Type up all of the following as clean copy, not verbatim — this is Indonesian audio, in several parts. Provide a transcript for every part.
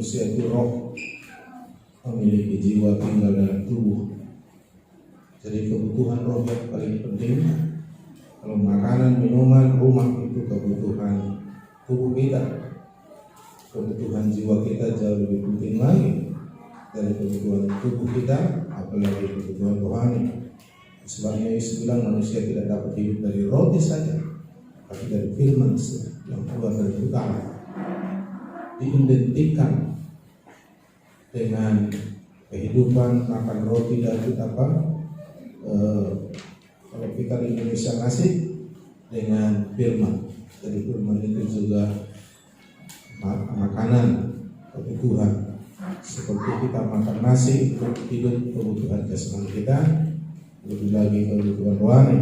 manusia itu roh, memiliki jiwa, tinggal dalam tubuh. Jadi kebutuhan roh yang paling penting. Kalau makanan, minuman, rumah itu kebutuhan tubuh kita. Kebutuhan jiwa kita jauh lebih penting lagi dari kebutuhan tubuh kita, apalagi kebutuhan rohani. Sebabnya Yesus bilang manusia tidak dapat hidup dari roti saja, tapi dari firman yang keluar dari mulut Allah. Diidentikan dengan kehidupan makan roti dari apa? Kalau kita di Indonesia nasi dengan firman. Jadi firman itu juga makanan kebutuhan. Seperti kita makan nasi untuk hidup kebutuhan jasmani kita, lebih lagi kebutuhan rohani.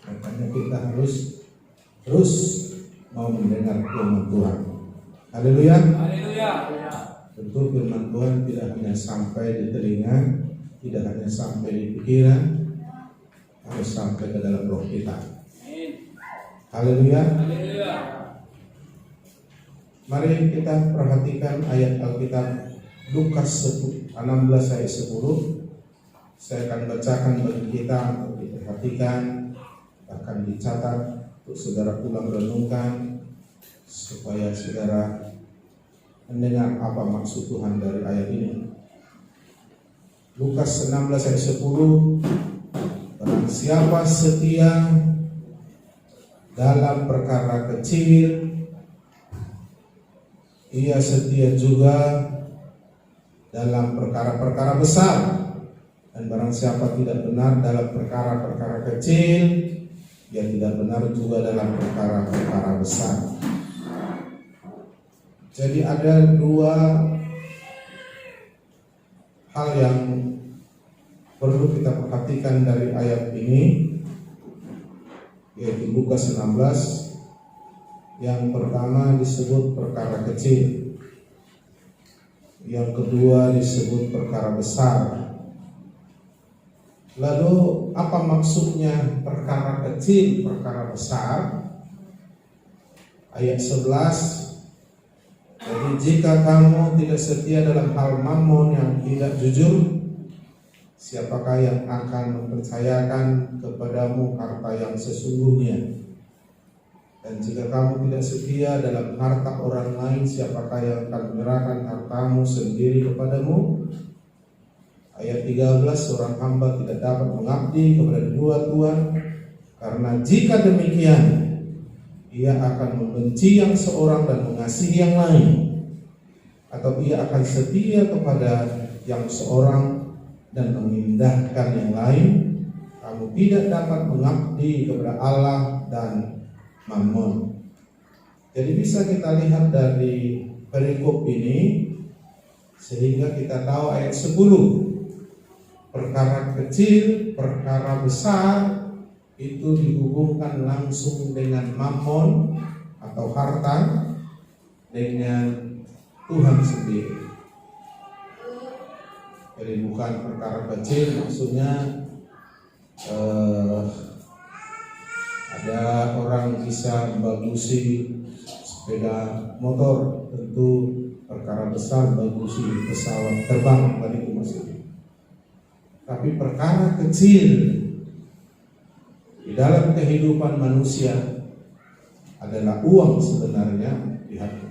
Makanya kita harus terus mau mendengar firman Tuhan. Haleluya. Haleluya. Tentu firman Tuhan tidak hanya sampai di telinga, tidak hanya sampai di pikiran, harus sampai ke dalam roh kita. Haleluya. Haleluya. Mari kita perhatikan ayat Alkitab Lukas 16 ayat 10. Saya akan bacakan bagi kita untuk diperhatikan, akan dicatat untuk saudara pulang renungkan, supaya saudara mendengar apa maksud Tuhan dari ayat ini. Lukas 16 ayat 10. Barang siapa setia dalam perkara kecil, ia setia juga dalam perkara-perkara besar. Dan barang siapa tidak benar dalam perkara-perkara kecil, ia tidak benar juga dalam perkara-perkara besar. Jadi ada dua hal yang perlu kita perhatikan dari ayat ini, yaitu Lukas 16. Yang pertama disebut perkara kecil, yang kedua disebut perkara besar. Lalu apa maksudnya perkara kecil, perkara besar? Ayat 11. Jadi jika kamu tidak setia dalam hal mammon yang tidak jujur, siapakah yang akan mempercayakan kepadamu harta yang sesungguhnya? Dan jika kamu tidak setia dalam harta orang lain, siapakah yang akan menyerahkan hartamu sendiri kepadamu? Ayat 13, seorang hamba tidak dapat mengabdi kepada dua tuan, karena jika demikian ia akan membenci yang seorang dan mengasihi yang lain, atau ia akan setia kepada yang seorang dan mengindahkan yang lain. Kamu tidak dapat mengabdi kepada Allah dan Mammon. Jadi bisa kita lihat dari perikop ini, sehingga kita tahu ayat 10, perkara kecil, perkara besar itu dihubungkan langsung dengan mammon atau harta, dengan Tuhan sendiri. Jadi bukan perkara kecil, maksudnya ada orang bisa bagusi sepeda motor, tentu perkara besar bagusi pesawat terbang, tadi itu maksudnya. Tapi perkara kecil di dalam kehidupan manusia adalah uang sebenarnya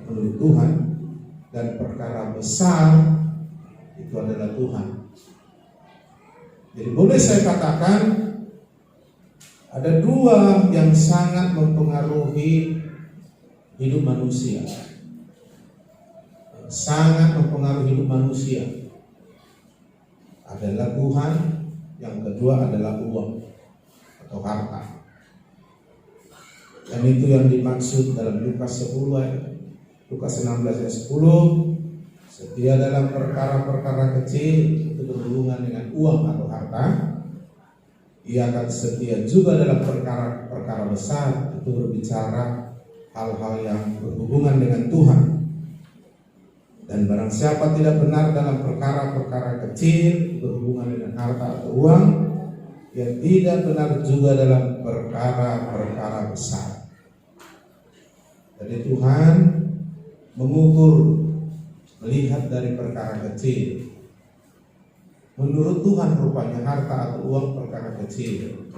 menurut Tuhan, dan perkara besar itu adalah Tuhan. Jadi boleh saya katakan ada dua yang sangat mempengaruhi hidup manusia. Sangat mempengaruhi hidup manusia. Adalah Tuhan, yang kedua adalah uang atau harta. Dan itu yang dimaksud dalam Lukas 10 ayat. Lukas 16 ayat 10. Setia dalam perkara-perkara kecil itu berhubungan dengan uang atau harta. Ia akan setia juga dalam perkara-perkara besar, itu berbicara hal-hal yang berhubungan dengan Tuhan. Dan barang siapa tidak benar dalam perkara-perkara kecil berhubungan dengan harta atau uang, ia tidak benar juga dalam perkara-perkara besar. Jadi Tuhan mengukur melihat dari perkara kecil. Menurut Tuhan rupanya harta atau uang perkara kecil,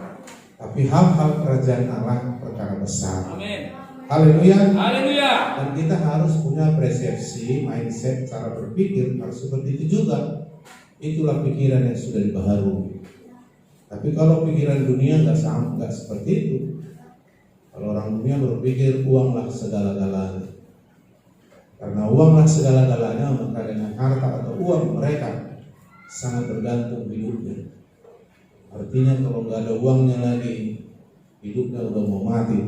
tapi hal-hal kerajaan Allah perkara besar. Amin. Haleluya. Haleluya. Dan kita harus punya persepsi, mindset, cara berpikir harus seperti itu juga. Itulah pikiran yang sudah dibaharui. Tapi kalau pikiran dunia nggak seperti itu. Kalau orang dunia berpikir uanglah segala-galanya. Karena uanglah segala-galanya, maka dengan harta atau uang mereka sangat bergantung hidupnya. Artinya kalau nggak ada uangnya lagi, hidupnya udah mau mati.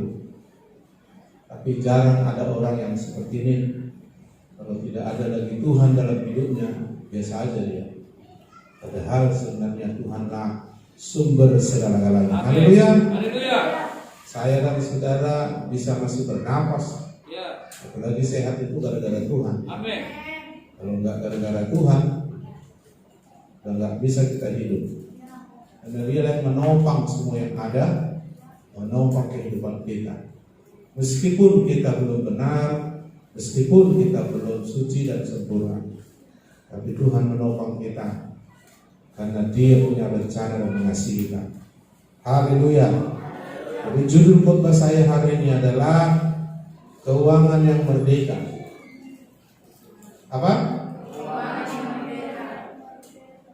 Tapi jarang ada orang yang seperti ini. Kalau tidak ada lagi Tuhan dalam hidupnya, biasa aja dia. Padahal sebenarnya Tuhanlah sumber segala-galanya. Haleluya. Haleluya. Saya dan saudara bisa masih bernapas. Ya. Apalagi sehat itu gara-gara Tuhan. Amin. Kalau nggak gara-gara Tuhan, dan nggak bisa kita hidup. Dan Dia yang menopang semua yang ada, menopang kehidupan kita. Meskipun kita belum benar, meskipun kita belum suci dan sempurna, tapi Tuhan menopang kita karena Dia punya rencana dan mengasihi kita. Haleluya. Jadi judul khotbah saya hari ini adalah keuangan yang merdeka. Apa?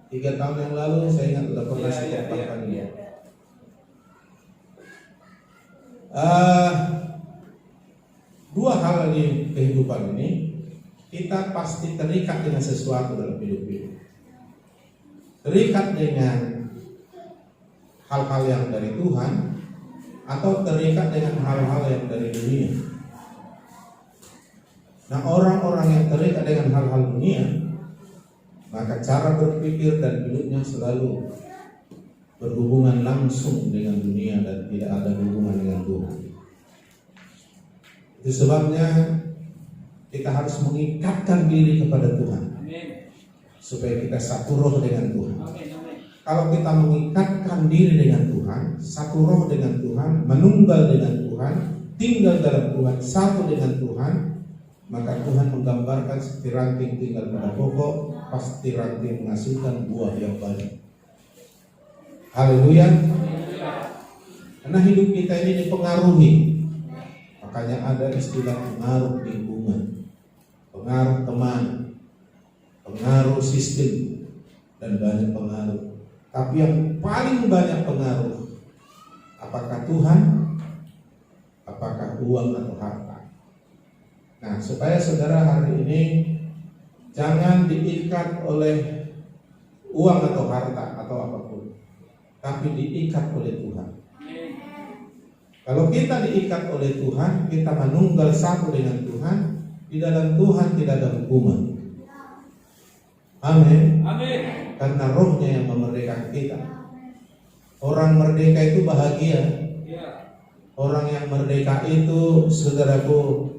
3 tahun yang lalu saya ingat sudah pernah saya katakan dia. Dua hal di kehidupan ini, kita pasti terikat dengan sesuatu dalam hidup ini. Terikat dengan hal-hal yang dari Tuhan atau terikat dengan hal-hal yang dari dunia. Nah, orang-orang yang terikat dengan hal-hal dunia, maka cara berpikir dan hidupnya selalu berhubungan langsung dengan dunia dan tidak ada hubungan dengan Tuhan. Itu sebabnya kita harus mengikatkan diri kepada Tuhan. Amin. Supaya kita satu roh dengan Tuhan. Amin. Amin. Kalau kita mengikatkan diri dengan Tuhan, satu roh dengan Tuhan, menunggal dengan Tuhan, tinggal dalam Tuhan, satu dengan Tuhan, maka Tuhan menggambarkan seperti ranting tinggal pada pokok, pasti ranting menghasilkan buah yang banyak. Haleluya. Karena hidup kita ini dipengaruhi. Makanya ada istilah pengaruh lingkungan, pengaruh teman, pengaruh sistem, dan banyak pengaruh. Tapi yang paling banyak pengaruh, apakah Tuhan, apakah uang atau harta. Nah, supaya saudara hari ini jangan diikat oleh uang atau harta atau apapun, tapi diikat oleh Tuhan. Kalau kita diikat oleh Tuhan, kita menunggal satu dengan Tuhan, di dalam Tuhan tidak ada hukuman. Amin. Amin. Karena rohnya yang memerdekakan kita. Orang merdeka itu bahagia. Ya. Orang yang merdeka itu, saudaraku,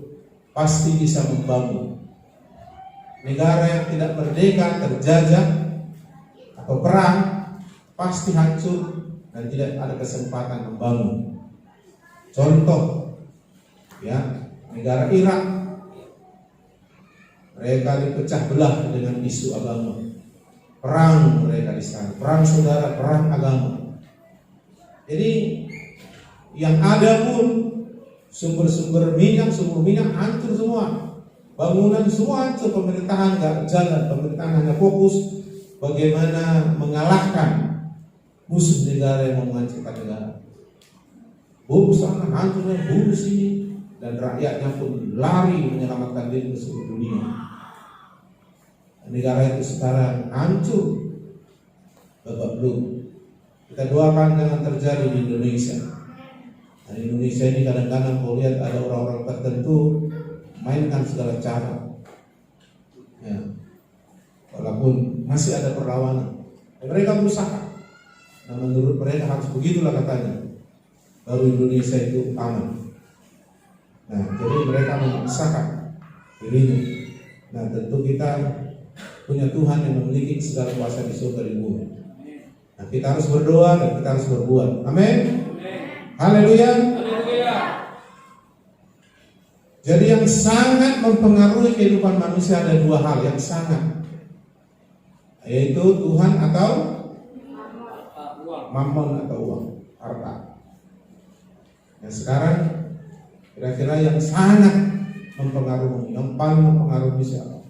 pasti bisa membangun. Negara yang tidak merdeka, terjajah atau perang, pasti hancur dan tidak ada kesempatan membangun. Contoh, ya, negara Irak, mereka dipecah belah dengan isu agama. Perang mereka di sana, perang saudara, perang agama. Jadi yang ada pun sumber-sumber minyak, sumber minyak hancur semua. Bangunan semua hancur, pemerintahan nggak jalan, pemerintahan hanya fokus bagaimana mengalahkan musuh negara yang mau menghancurkan negara. Bom sana hancurnya, bom sini, dan rakyatnya pun lari menyelamatkan diri ke seluruh dunia. Negara itu sekarang hancur, babak belum. Kita doakan jangan terjadi di Indonesia. Di Indonesia ini kadang-kadang kau lihat ada orang-orang tertentu mainkan segala cara, ya, walaupun masih ada perlawanan. Mereka berusaha. Nah, menurut mereka harus begitulah katanya, baru Indonesia itu aman. Nah, jadi mereka memaksakan dirinya. Nah, tentu kita punya Tuhan yang memiliki segala kuasa di surga dan bumi. Nah, kita harus berdoa dan kita harus berbuat. Amin. Haleluya. Jadi yang sangat mempengaruhi kehidupan manusia ada dua hal yang sangat, yaitu Tuhan atau mammon atau uang, harta. Nah sekarang kira-kira yang sangat mempengaruhi, yang paling mempengaruhi siapa?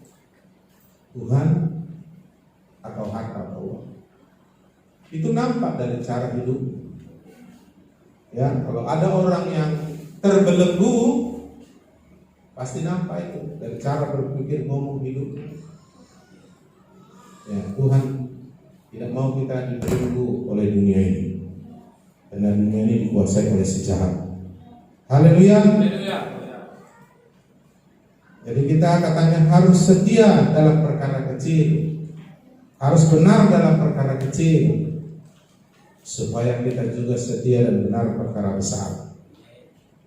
Tuhan atau harta atau uang? Itu nampak dari cara hidup. Ya, kalau ada orang yang terbelenggu, pasti nampak itu dari cara berpikir, ngomong, hidup. Ya, Tuhan tidak mau kita dibelenggu oleh dunia ini, karena dunia ini dikuasai oleh si jahat. Haleluya. Jadi kita katanya harus setia dalam perkara kecil, harus benar dalam perkara kecil, supaya kita juga setia dan benar perkara besar,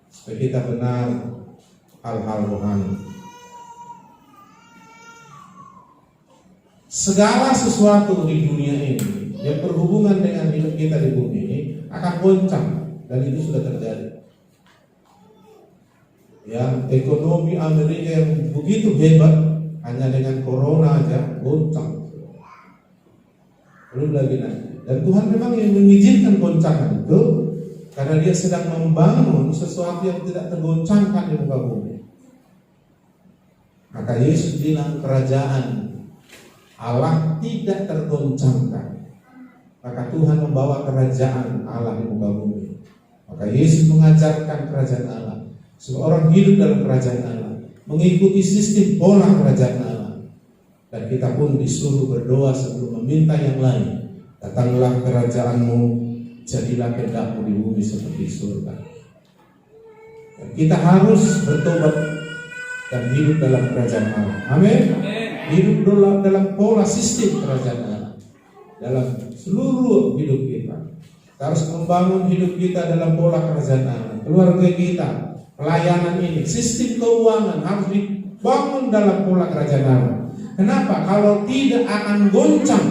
supaya kita benar hal-hal rohani. Segala sesuatu di dunia ini yang berhubungan dengan hidup kita di bumi ini akan goncang, dan itu sudah terjadi. Ya, ekonomi Amerika yang begitu hebat hanya dengan corona aja goncang. Belum lagi nanti. Dan Tuhan memang yang mengizinkan goncangan itu karena Dia sedang membangun sesuatu yang tidak tergoncangkan di muka bumi. Maka Yesus bilang kerajaan Allah tidak tergoncangkan. Maka Tuhan membawa kerajaan Allah di muka bumi. Maka Yesus mengajarkan kerajaan Allah. Seorang hidup dalam kerajaan Allah, mengikuti sistem pola kerajaan Allah. Dan kita pun disuruh berdoa sebelum meminta yang lain. Datanglah kerajaanmu, jadilah kehendakmu di bumi seperti surga. Dan kita harus bertobat dan hidup dalam kerajaan Allah. Amin. Hidup dalam pola sistem kerajaan Allah dalam seluruh hidup kita. Kita harus membangun hidup kita dalam pola kerajaan Allah. Keluarga kita, pelayanan ini, sistem keuangan harus dibangun dalam pola kerajaan Allah. Kenapa? Kalau tidak akan goncang.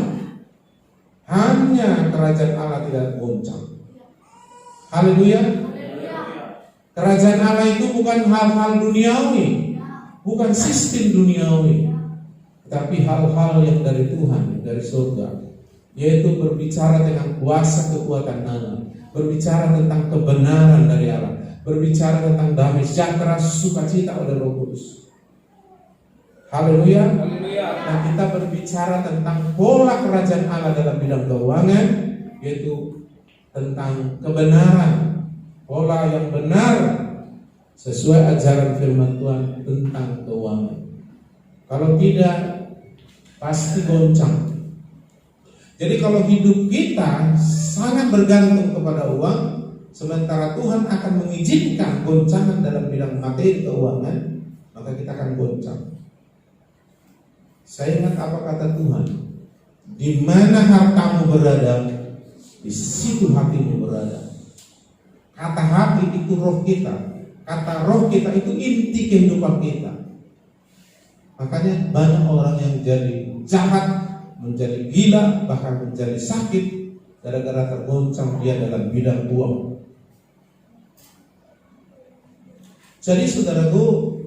Hanya kerajaan Allah tidak goncang. Haleluya. Kerajaan Allah itu bukan hal-hal duniawi, bukan sistem duniawi, tapi hal-hal yang dari Tuhan, dari surga, yaitu berbicara dengan kuasa kekuatan Allah, berbicara tentang kebenaran dari Allah, berbicara tentang damai sejahtera sukacita oleh Roh Kudus. Haleluya. Dan kita berbicara tentang pola kerajaan Allah dalam bidang keuangan, yaitu tentang kebenaran, pola yang benar sesuai ajaran firman Tuhan tentang keuangan. Kalau tidak, pasti goncang. Jadi kalau hidup kita sangat bergantung kepada uang, sementara Tuhan akan mengizinkan goncangan dalam bidang materi keuangan, maka kita akan goncang. Saya ingat apa kata Tuhan, di mana hartamu berada, di situ hatimu berada. Kata hati itu roh kita, kata roh kita itu inti kehidupan kita. Makanya banyak orang yang jadi jahat, menjadi gila, bahkan menjadi sakit gara-gara tergoncang dia dalam bidang uang. Jadi saudaraku,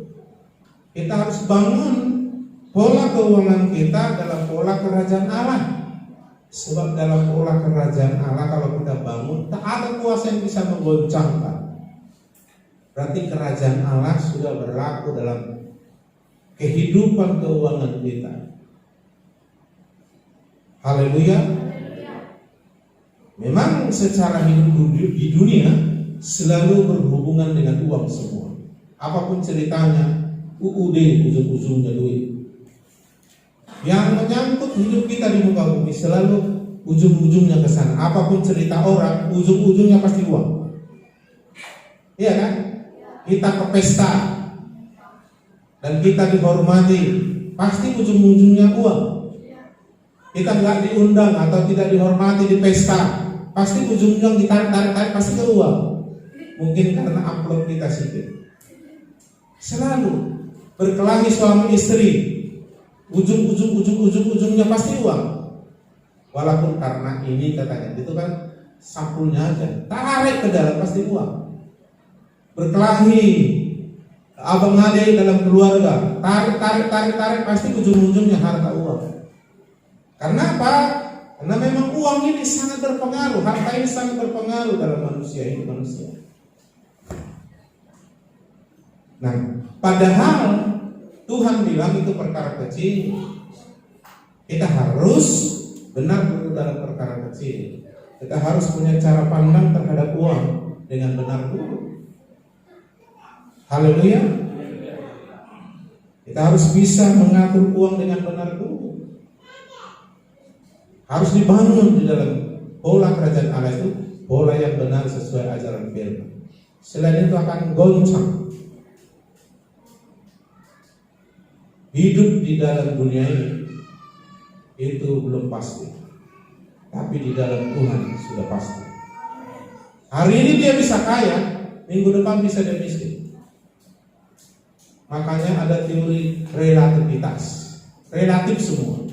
kita harus bangun pola keuangan kita dalam pola kerajaan Allah. Sebab dalam pola kerajaan Allah kalau kita bangun, tak ada kuasa yang bisa menggoncangkan. Berarti kerajaan Allah sudah berlaku dalam kehidupan keuangan kita. Haleluya. Memang secara hidup di dunia selalu berhubungan dengan uang semua. Apapun ceritanya, UUD ujung-ujungnya duit. Yang menyangkut hidup kita di muka bumi selalu ujung-ujungnya ke sana. Apapun cerita orang, ujung-ujungnya pasti uang. Iya kan? Kita ke pesta dan kita dihormati, pasti ujung-ujungnya uang. Kita nggak diundang atau tidak dihormati di pesta, pasti ujung-ujung ditarik-tarik pasti ke uang. Mungkin karena amplop kita sedikit. Selalu berkelahi suami istri, ujungnya pasti uang. Walaupun karena ini katanya itu kan sampulnya aja, tarik ke dalam pasti uang. Berkelahi abang adik dalam keluarga, tarik, pasti ujung-ujungnya harta uang. Karena apa? Karena memang uang ini sangat berpengaruh, harta ini sangat berpengaruh dalam hidup manusia. Nah, padahal Tuhan bilang itu perkara kecil. Kita harus benar dulu dalam perkara kecil. Kita harus punya cara pandang terhadap uang dengan benar dulu. Haleluya. Kita harus bisa mengatur uang dengan benar dulu. Harus dibangun di dalam pola kerajaan Allah itu, pola yang benar sesuai ajaran firman. Selain itu akan goncang. Hidup di dalam dunia ini itu belum pasti, tapi di dalam Tuhan sudah pasti. Hari ini dia bisa kaya, minggu depan bisa dia miskin. Makanya ada teori relativitas, relatif semua.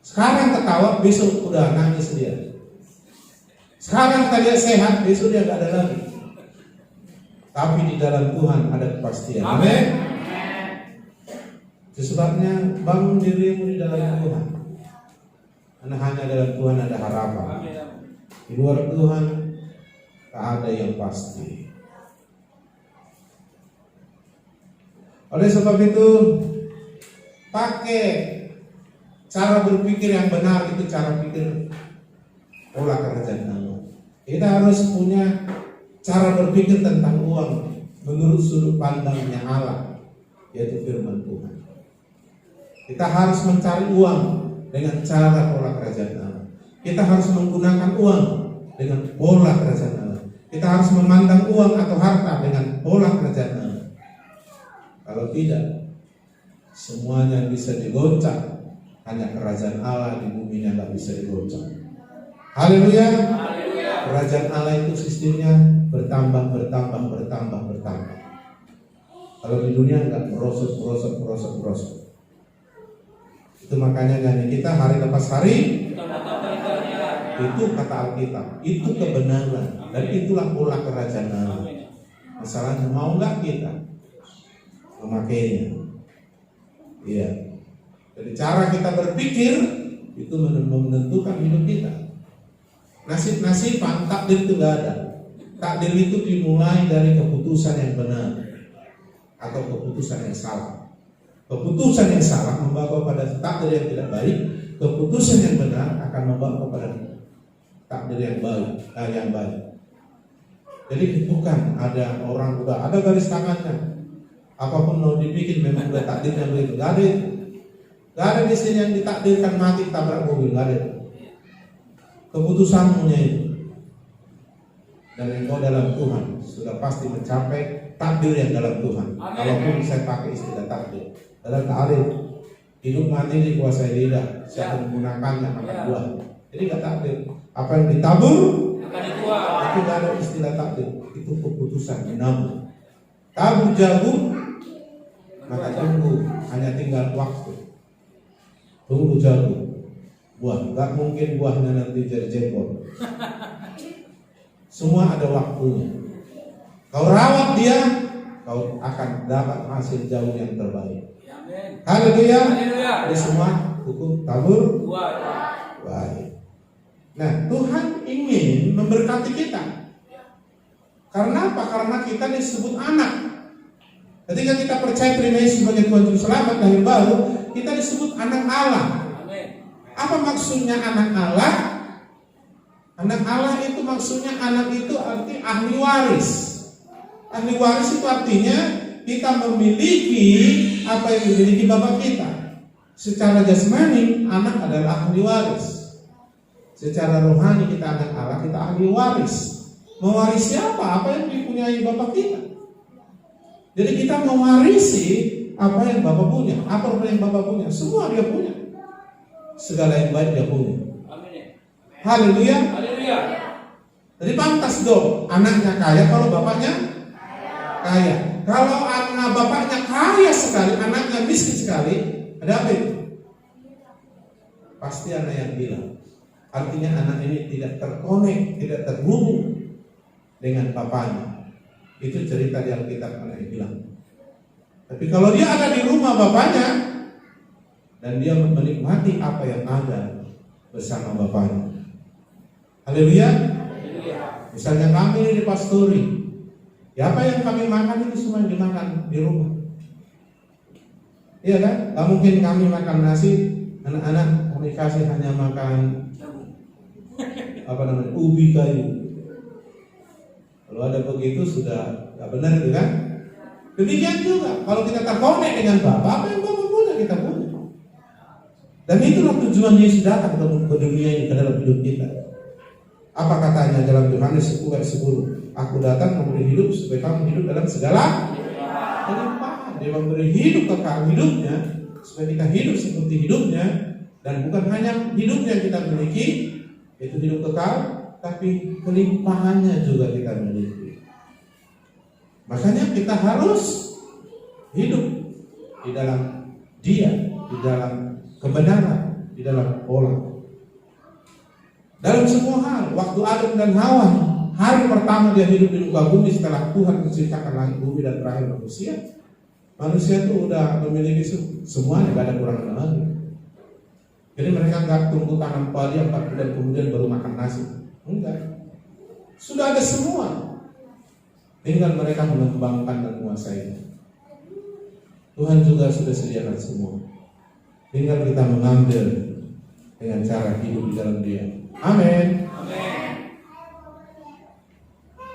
Sekarang ketawa, besok udah nangis dia. Sekarang kita lihat sehat, besok dia gak ada lagi. Tapi di dalam Tuhan ada kepastian. Amin. Sebabnya bangun dirimu di dalam Tuhan. Karena hanya dalam Tuhan ada harapan. Di luar Tuhan tak ada yang pasti. Oleh sebab itu, pakai cara berpikir yang benar, itu cara pikir pola kerajaan Allah. Kita harus punya cara berpikir tentang uang menurut sudut pandangnya Allah, yaitu firman Tuhan. Kita harus mencari uang dengan cara pola kerajaan Allah. Kita harus menggunakan uang dengan pola kerajaan Allah. Kita harus memandang uang atau harta dengan pola kerajaan Allah. Kalau tidak, semuanya bisa digoncang. Hanya kerajaan Allah di bumi yang tidak bisa digoncang. Haleluya. Kerajaan Allah itu sistemnya bertambah. Kalau di dunia enggak merosot. Itu makanya nyanyi kita hari lepas hari. Itu kata Alkitab, itu kebenaran, dan itulah pola kerajaan Allah. Masalahnya mau enggak kita memakainya? Iya. Jadi cara kita berpikir itu menentukan hidup kita. Nasib-nasiban, takdir itu enggak ada. Takdir itu dimulai dari keputusan yang benar atau keputusan yang salah. Keputusan yang salah membawa pada takdir yang tidak baik. Keputusan yang benar akan membawa kepada takdir yang baik. Jadi bukan ada orang udah ada garis tangannya, apapun mau dibikin memang udah takdirnya begitu. Gak ada itu. Gak ada di sini yang ditakdirkan mati tabrak mobil. Gak ada itu. Keputusanmu itu. Dan engkau dalam Tuhan sudah pasti mencapai takdir yang dalam Tuhan. Kalaupun saya pakai istilah takdir, dalam ta'arif hidup mati dikuasai lidah, siapa menggunakannya akan buah. Jadi gak takdir. Apa yang ditabur itu gak ada istilah takdir. Itu keputusan menabur. Tabur jagung, maka tunggu, hanya tinggal waktu. Tunggu jagung, buah. Gak mungkin buahnya nanti jadi jengkol. Semua ada waktunya. Kau rawat dia, kau akan dapat hasil jagung yang terbaik. Haleluya. Ini semua hukum tabur baik. Nah, Tuhan ingin memberkati kita. Karena apa? Karena kita disebut anak. Ketika kita percaya terima Yesus sebagai Tuhan Juru Selamat lahir baru, kita disebut anak Allah. Apa maksudnya anak Allah? Anak Allah itu maksudnya anak itu arti ahli waris. Ahli waris itu artinya kita memiliki apa yang dimiliki bapak kita. Secara jasmani anak adalah ahli waris. Secara rohani kita anak Allah, kita ahli waris. Mewarisi apa? Apa yang dipunyai bapak kita. Jadi kita mewarisi apa yang bapak punya. Apa yang bapak punya? Semua dia punya. Segala yang baik dia punya. Haleluya. Jadi pantas dong anaknya kaya kalau bapaknya kaya. Kalau anak bapaknya kaya sekali, anaknya miskin sekali, ada apa itu? Pasti anak yang bilang. Artinya anak ini tidak terkonek, tidak terhubung dengan bapaknya. Itu cerita di Alkitab anak yang bilang. Tapi kalau dia ada di rumah bapaknya dan dia menikmati apa yang ada bersama bapaknya. Haleluya. Misalnya kami ini di pastori, ya apa yang kami makan itu semua yang dimakan di rumah. Iya kan? Gak mungkin kami makan nasi, anak-anak kami kasih hanya makan ubi kayu. Kalau ada begitu sudah gak benar itu kan? Demikian juga kalau kita terkonek dengan Bapa, apa yang Bapa punya kita punya. Dan itulah tujuan Yesus datang ke dunia ini, ke dalam hidup kita. Apa katanya dalam Yohanes 10:10? Aku datang memberi hidup supaya kamu hidup dalam segala kelimpahan. Dia memberi hidup kekal hidupnya supaya kita hidup seperti hidupnya, dan bukan hanya hidupnya kita miliki, itu hidup kekal, tapi kelimpahannya juga kita miliki. Makanya kita harus hidup di dalam Dia, di dalam kebenaran, di dalam pola. Dalam semua hal, waktu Adam dan Hawa, hari pertama dia hidup di muka bumi setelah Tuhan menciptakan langit bumi dan terakhir manusia. Manusia itu udah memiliki semuanya, gak ada kurang lagi. Jadi mereka nggak tunggu tanam padi 4 bulan kemudian baru makan nasi. Enggak. Sudah ada semua. Tinggal mereka mengembangkan dan menguasai. Tuhan juga sudah sediakan semua. Tinggal kita mengambil dengan cara hidup di dalam Dia. Amin.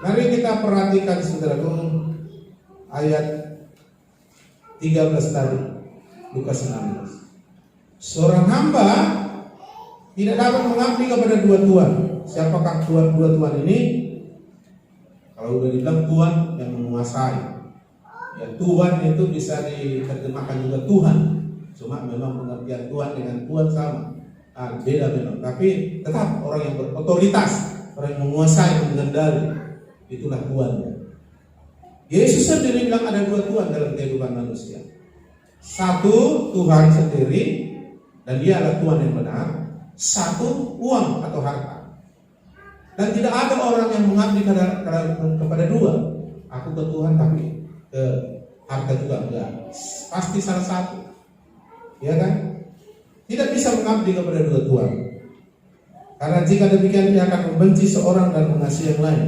Mari kita perhatikan saudaraku ayat 13 tadi, Lukas 16. Seorang hamba tidak dapat mengabdi kepada dua tuan. Siapakah dua tuan ini? Kalau udah dibilang tuan yang menguasai, ya Tuhan itu bisa diterjemahkan juga Tuhan. Cuma memang pengertian Tuhan dengan Tuhan sama, beda memang. Tapi tetap orang yang berotoritas, orang yang menguasai, mengendali, itulah Tuannya. Yesus sendiri bilang ada dua Tuhan dalam kehidupan manusia. Satu Tuhan sendiri, dan Dia adalah Tuhan yang benar. Satu uang atau harta. Dan tidak ada orang yang mengabdi kepada dua. Aku ke Tuhan tapi ke harta juga enggak. Pasti salah satu. Ya kan? Tidak bisa mengabdi kepada dua Tuhan. Karena jika demikian ia akan membenci seorang dan mengasihi yang lain.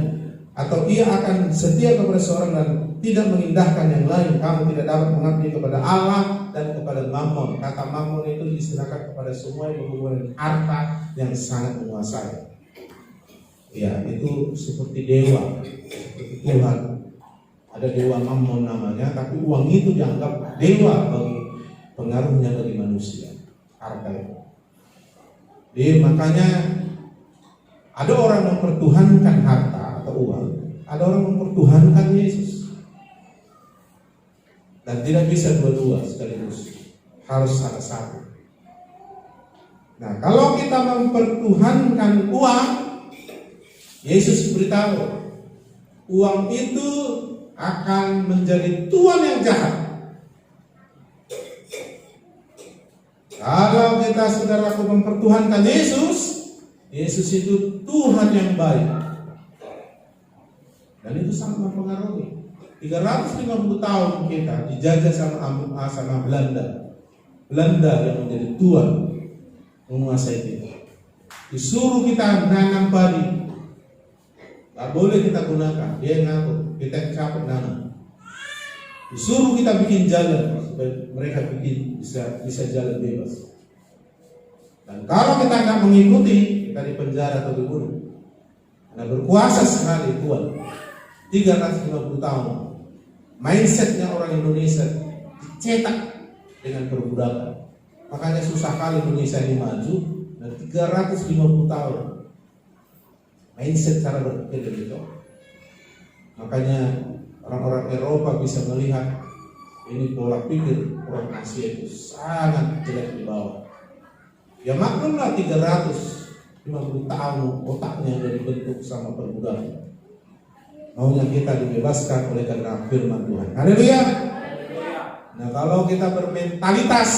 Atau ia akan setia kepada seorang dan tidak mengindahkan yang lain. Kamu tidak dapat mengabdi kepada Allah dan kepada Mammon. Kata Mammon itu diserahkan kepada semua yang berhubungan dengan harta yang sangat menguasai. Ya, itu seperti dewa, seperti Tuhan. Ada dewa Mammon namanya, tapi uang itu dianggap dewa bagi pengaruhnya bagi manusia. Harta itu. Jadi makanya ada orang mempertuhankan harta atau uang, ada orang mempertuhankan Yesus. Dan tidak bisa dua-dua sekaligus, harus salah satu. Nah, kalau kita mempertuhankan uang, Yesus beritahu, uang itu akan menjadi tuan yang jahat. Kalau kita saudaraku mempertuhankan Yesus, Yesus itu Tuhan yang baik. Dan itu sangat mempengaruhi. 350 tahun kita dijajah sama Belanda. Belanda yang menjadi tuan menguasai kita. Disuruh kita menanam padi, gak boleh kita gunakan. Dia ngaku kita capek nanam. Disuruh kita bikin jalan supaya mereka bisa jalan bebas. Dan kalau kita nggak mengikuti, kita dipenjara atau dibunuh. Karena berkuasa sekali Tuhan. 350 tahun. Mindsetnya orang Indonesia dicetak dengan perbudakan. Makanya susah kali Indonesia ini maju. Dan 350 tahun mindset cara berpikir begitu. Makanya orang-orang Eropa bisa melihat ini pola pikir orang Asia itu sangat jelek di bawah. Ya maklumlah 350 tahun otaknya sudah dibentuk sama perbudakan. Maunya kita dibebaskan oleh karena firman Tuhan. Haleluya. Nah, kalau kita bermentalitas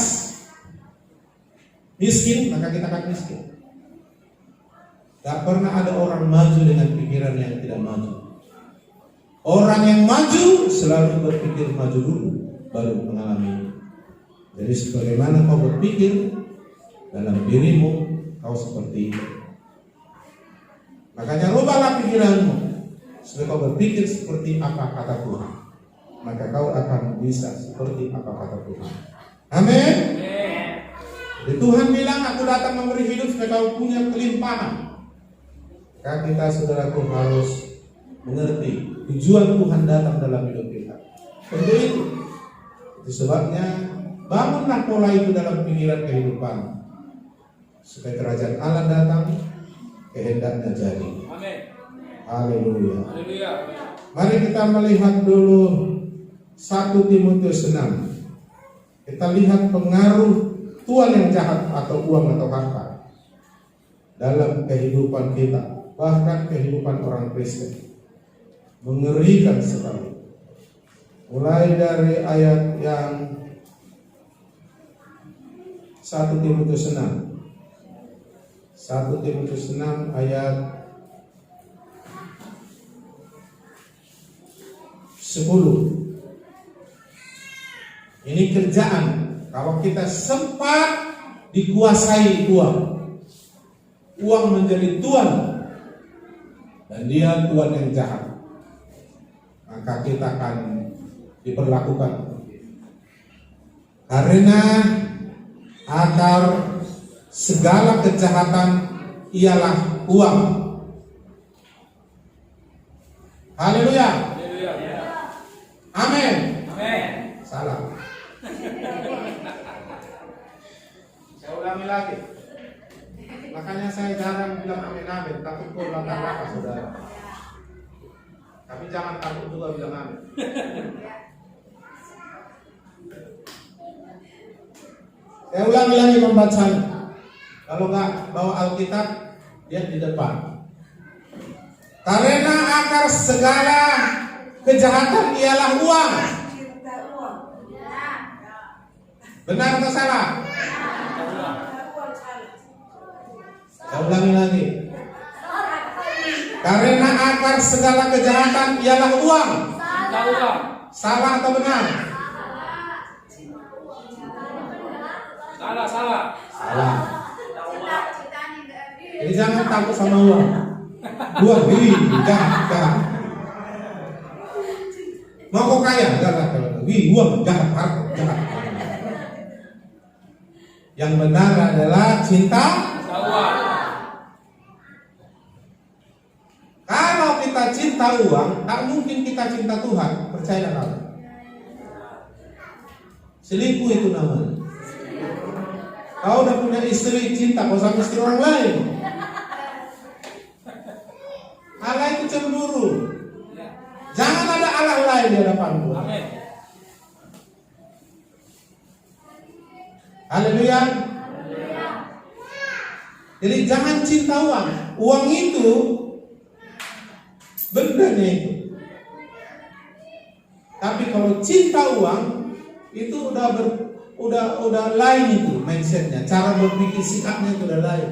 miskin, maka kita akan miskin. Gak pernah ada orang maju dengan pikiran yang tidak maju. Orang yang maju selalu berpikir maju dulu. baru mengalami. Jadi sebagaimana kau berpikir dalam dirimu, kau seperti itu. Makanya rubahlah pikiranmu supaya kau berpikir seperti apa kata Tuhan. Maka kau akan bisa seperti apa kata Tuhan. Amin. Jadi Tuhan bilang, aku datang memberi hidup supaya kau punya kelimpahan. Maka kita saudaraku harus mengerti tujuan Tuhan datang dalam hidup kita. Untuk itu sebabnya bangunlah pola itu dalam pikiran kehidupan supaya kerajaan Allah datang, kehendaknya jadi. Amin. Haleluya. Haleluya. Mari kita melihat dulu 1 Timotius 6. Kita lihat pengaruh tuan yang jahat atau uang atau harta dalam kehidupan kita, bahkan kehidupan orang Kristen. Mengerikan sekali. Mulai dari ayat yang 1 Timotius 6. 1 Timotius 6 ayat 10. Ini kerjaan. Kalau kita sempat dikuasai uang, uang menjadi tuan, dan dia tuan yang jahat, maka kita akan diperlakukan. Karena akar segala kejahatan ialah uang. Haleluya. Amin. Amin. Salah. Saya ulangi lagi. Makanya saya jarang bilang amin, takut kau belakang saudara. Tapi jangan takut juga bilang amin. Saya ulangi lagi membacanya. Kalau nggak bawa Alkitab, lihat di depan. Karena akar segala kejahatan ialah uang. Benar atau salah? Saya ulangi lagi. Karena akar segala kejahatan ialah uang. Salah atau benar? Salah. Salah. Jadi jangan takut sama uang. Uang, jangan. Mau kau kaya? Jangan. Uang, jangan. Yang benar adalah cinta uang. Kalau kita cinta uang, tak mungkin kita cinta Tuhan. Percaya kalau selingkuh itu namanya. Kau udah punya istri, cinta kau sama istri orang lain. Allah itu cemburu. Jangan ada Allah lain di hadapan Tuhan. Haleluya. Jadi jangan cinta uang. Uang itu bendanya itu. Tapi kalau cinta uang itu udah lain itu mindsetnya, cara berpikir sikapnya itu udah lain.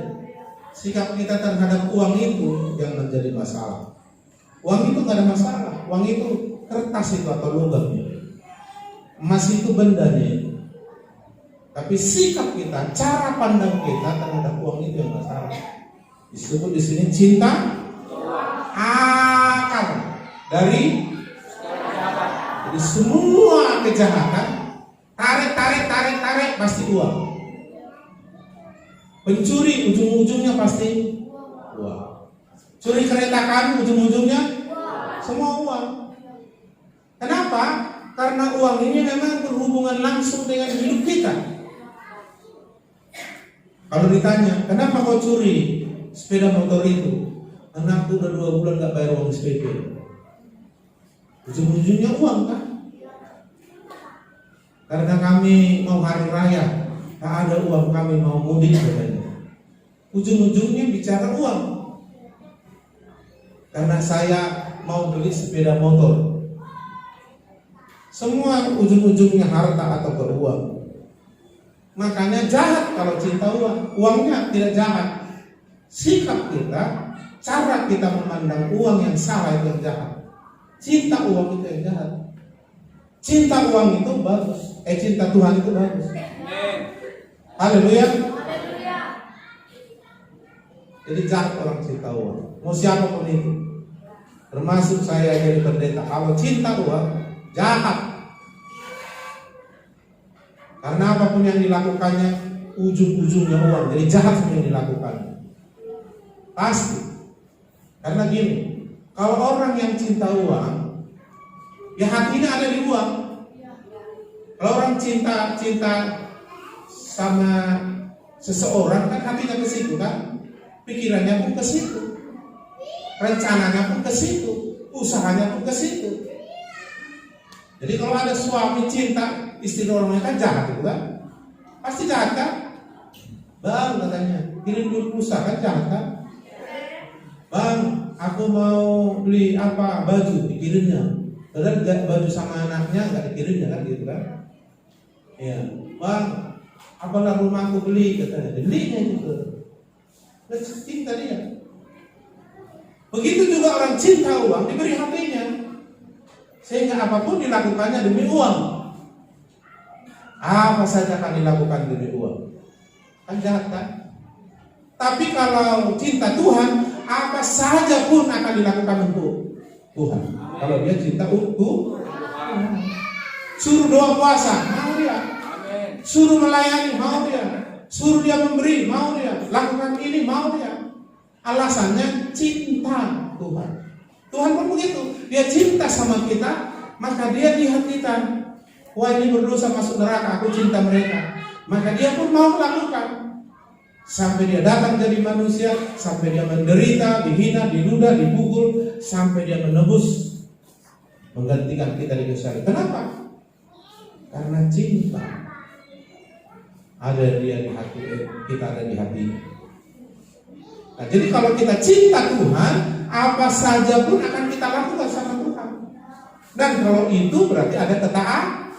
Sikap kita terhadap uang itu yang menjadi masalah. Uang itu nggak ada masalah. Uang itu kertas itu atau logamnya. Emas itu bendanya itu. Tapi sikap kita, cara pandang kita terhadap uang itu yang masalah. Disebut di sini cinta akar dari. Jadi semua kejahatan tarik pasti uang. Pencuri ujung-ujungnya pasti uang. Curi kereta kamu ujung-ujungnya semua uang. Kenapa? Karena uang ini memang berhubungan langsung dengan hidup kita. Kalau ditanya, kenapa kau curi sepeda motor itu? Karena aku udah 2 bulan gak bayar uang SPP. Ujung-ujungnya uang kan? Karena kami mau hari raya, tak ada uang, kami mau mudik katanya. Ujung-ujungnya bicara uang. Karena saya mau beli sepeda motor. Semua ujung-ujungnya harta atau beruang. Makanya jahat kalau cinta uang. Uangnya tidak jahat. Sikap kita, cara kita memandang uang yang salah itu yang jahat. Cinta uang itu yang jahat. Cinta uang itu bagus. Cinta Tuhan itu bagus. Haleluya. Jadi jahat orang cinta uang. Mau siapapun itu, termasuk saya jadi pendeta. Kalau cinta uang, jahat. Karena apapun yang dilakukannya, ujung-ujungnya uang. Jadi jahat semua yang dilakukannya. Pasti. Karena gini, kalau orang yang cinta uang, ya hatinya ada di uang. Kalau orang cinta sama seseorang kan hatinya ke situ kan, pikirannya pun ke situ, rencananya pun ke situ, usahanya pun ke situ. Jadi kalau ada suami cinta istri orangnya kan jahat itu kan, pasti jahat kan? Bang katanya, kirim duit pulsa kan jahat kan? Bang, aku mau beli apa baju dikirimnya. Padahal baju sama anaknya nggak dikirimnya kan gitu kan? Iya, bang, apalah rumahku beli katanya, belinya gitu. Dan cinta dia. Begitu juga orang cinta uang diberi hatinya, sehingga apapun dilakukannya demi uang. Apa saja akan dilakukan demi uang, kan jahat kan? Tapi kalau cinta Tuhan, apa saja pun akan dilakukan untuk Tuhan. Kalau dia cinta untuk suruh doa puasa, mau dia. Suruh melayani, mau dia. Suruh dia memberi, mau dia. Lakukan ini, mau dia. Alasannya cinta Tuhan. Tuhan pun begitu. Dia cinta sama kita, maka dia lihat kita. Wah, ini berdosa masuk neraka, aku cinta mereka. Maka dia pun mau melakukan. Sampai dia datang jadi manusia, sampai dia menderita, dihina, diludah, dipukul, sampai dia menebus, menggantikan kita di syariat. Kenapa? Karena cinta ada dia di hati, kita ada di hatinya. Nah, jadi kalau kita cinta Tuhan, apa saja pun akan kita lakukan sama Tuhan. Dan kalau itu berarti ada ketaatan.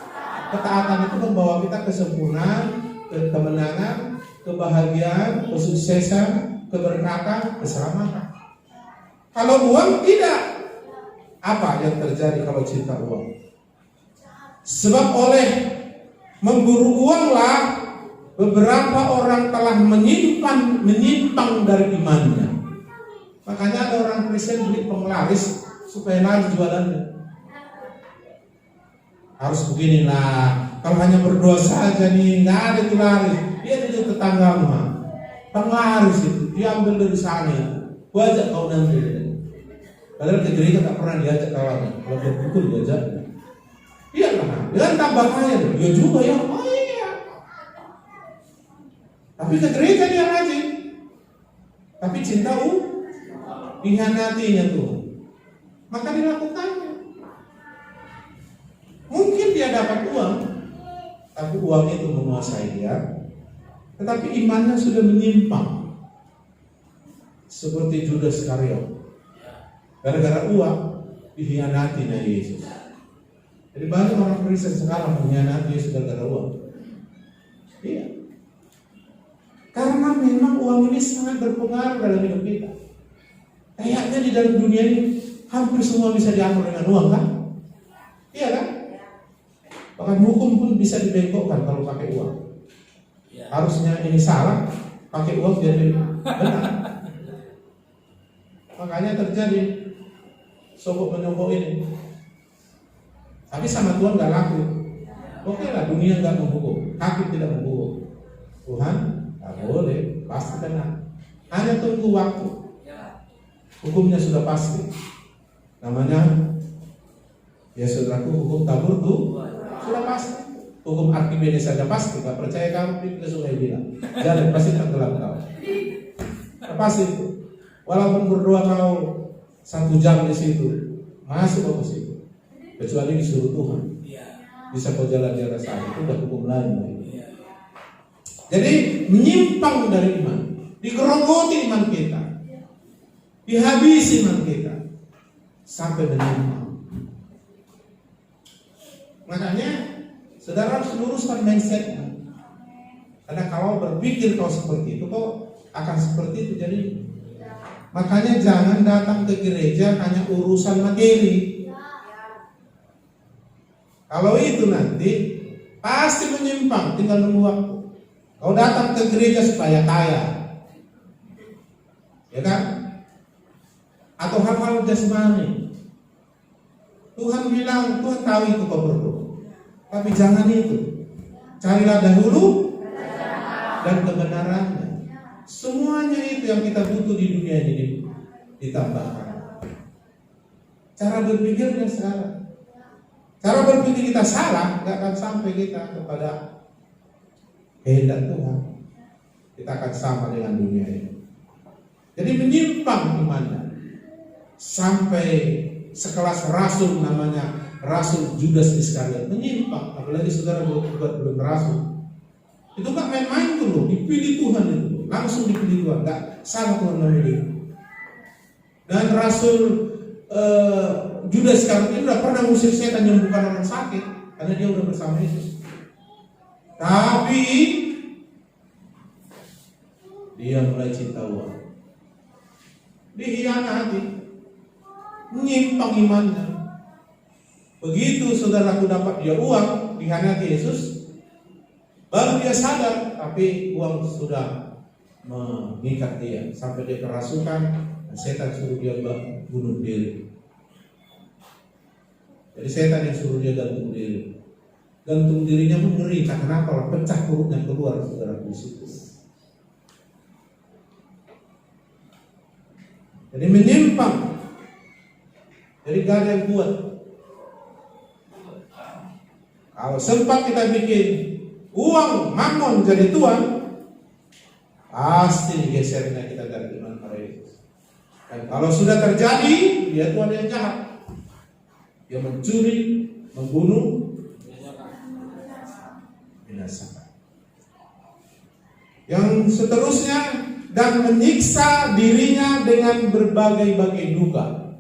Ketaatan itu membawa kita kesempurnaan, kemenangan, kebahagiaan, kesuksesan, keberkatan, keselamatan. Kalau uang tidak, apa yang terjadi kalau cinta uang? Sebab oleh memburu uanglah beberapa orang telah menyimpang dari imannya. Makanya ada orang Kristen beli penglaris supaya laris jualannya. Harus beginilah. Kalau hanya berdoa saja nih, nggak ada itu laris. Dia jadi tetangga mah, penglaris itu, dia ambil dari sana. Gua ajak kau nanti. Padahal ke gereja tak pernah diajak kawannya. Kalau dia pukul diajak. Iya lah, dia kan tambah kaya. Dia juga ya, oh iya. Tapi ke gereja dia rajin. Tapi cinta dihianatinya tuh. Maka dilakukannya. Mungkin dia dapat uang, tapi uang itu menguasai dia. Tetapi imannya sudah menyimpang, seperti Judas Iskariot. Gara-gara uang dikhianati dari Yesus. Jadi banyak orang Kristen sekarang mengkhianati Yesus gara-gara uang. Iya. Karena memang uang ini sangat berpengaruh dalam hidup kita. Kayaknya di dalam dunia ini hampir semua bisa diatur dengan uang kan? Iya kan? Bahkan hukum pun bisa dibengkokkan kalau pakai uang. Harusnya ini salah, pakai uang jadi benar. Makanya terjadi sogok menyogok ini. Tapi sama Tuhan nggak laku. Oke lah, dunia nggak menghukum, hakim tidak menghukum. Tuhan nggak boleh, pasti kena. Hanya tunggu waktu. Hukumnya sudah pasti. Namanya, ya saudaraku, hukum tabur tuh sudah pasti. Hukum Archimedes saja pasti, nggak percaya kamu pergi ke sungai bilang, jangan pasti tenggelam kau. Nah, pasti itu. Walaupun berdoa kau 1 jam di situ, masuk kau ke situ. Kecuali disuruh Tuhan, bisa kau jalan di atas sana, itu udah hukum lain. Jadi menyimpang dari iman, digerogoti iman kita, dihabisi iman kita, sampai menyimpang. Makanya saudara harus luruskan mindsetnya. Karena kalau berpikir kau seperti itu, kau akan seperti itu jadi. Makanya jangan datang ke gereja hanya urusan materi. Kalau itu nanti pasti menyimpang, tinggal nunggu waktu. Kau datang ke gereja supaya kaya, ya kan? Atau hal-hal jasmani. Tuhan bilang, Tuhan tahu itu kau perlu, tapi jangan itu. Carilah dahulu dan kebenarannya. Semuanya itu yang kita butuh di dunia ini ditambahkan. Cara berpikirnya salah. Cara berpikir kita salah, nggak akan sampai kita kepada kehendak Tuhan. Kita akan sama dengan dunia ini. Jadi menyimpang imannya sampai sekelas rasul namanya Rasul Judas Iskariot menyimpang, apalagi saudara belum rasul. Itu nggak main-main tuh loh, dipilih Tuhan itu, langsung dipilih Tuhan, nggak salah Tuhan memilih. Dan Rasul Judas Iskariot ini udah pernah ngusir setan, menyembuhkan orang sakit, karena dia udah bersama Yesus. Tapi dia mulai cinta uang, dikhianati, menyimpang imannya. Begitu saudaraku dapat dia uang, dikhianati Yesus, baru dia sadar, tapi uang sudah mengikat dia sampai dia kerasukan, dan setan suruh dia bunuh diri. Jadi setan yang suruh dia gantung diri. Gantung dirinya pun ngeri, karena apa? Pecah perutnya keluar, saudara di situ. Jadi menyimpang. Jadi gak ada yang kuat. Kalau sempat kita bikin uang mamon jadi tuan, pasti gesernya kita dari iman pada Yesus. Dan kalau sudah terjadi, dia tuan yang jahat. Dia mencuri, membunuh, binasakan. Yang seterusnya, dan menyiksa dirinya dengan berbagai-bagai duka.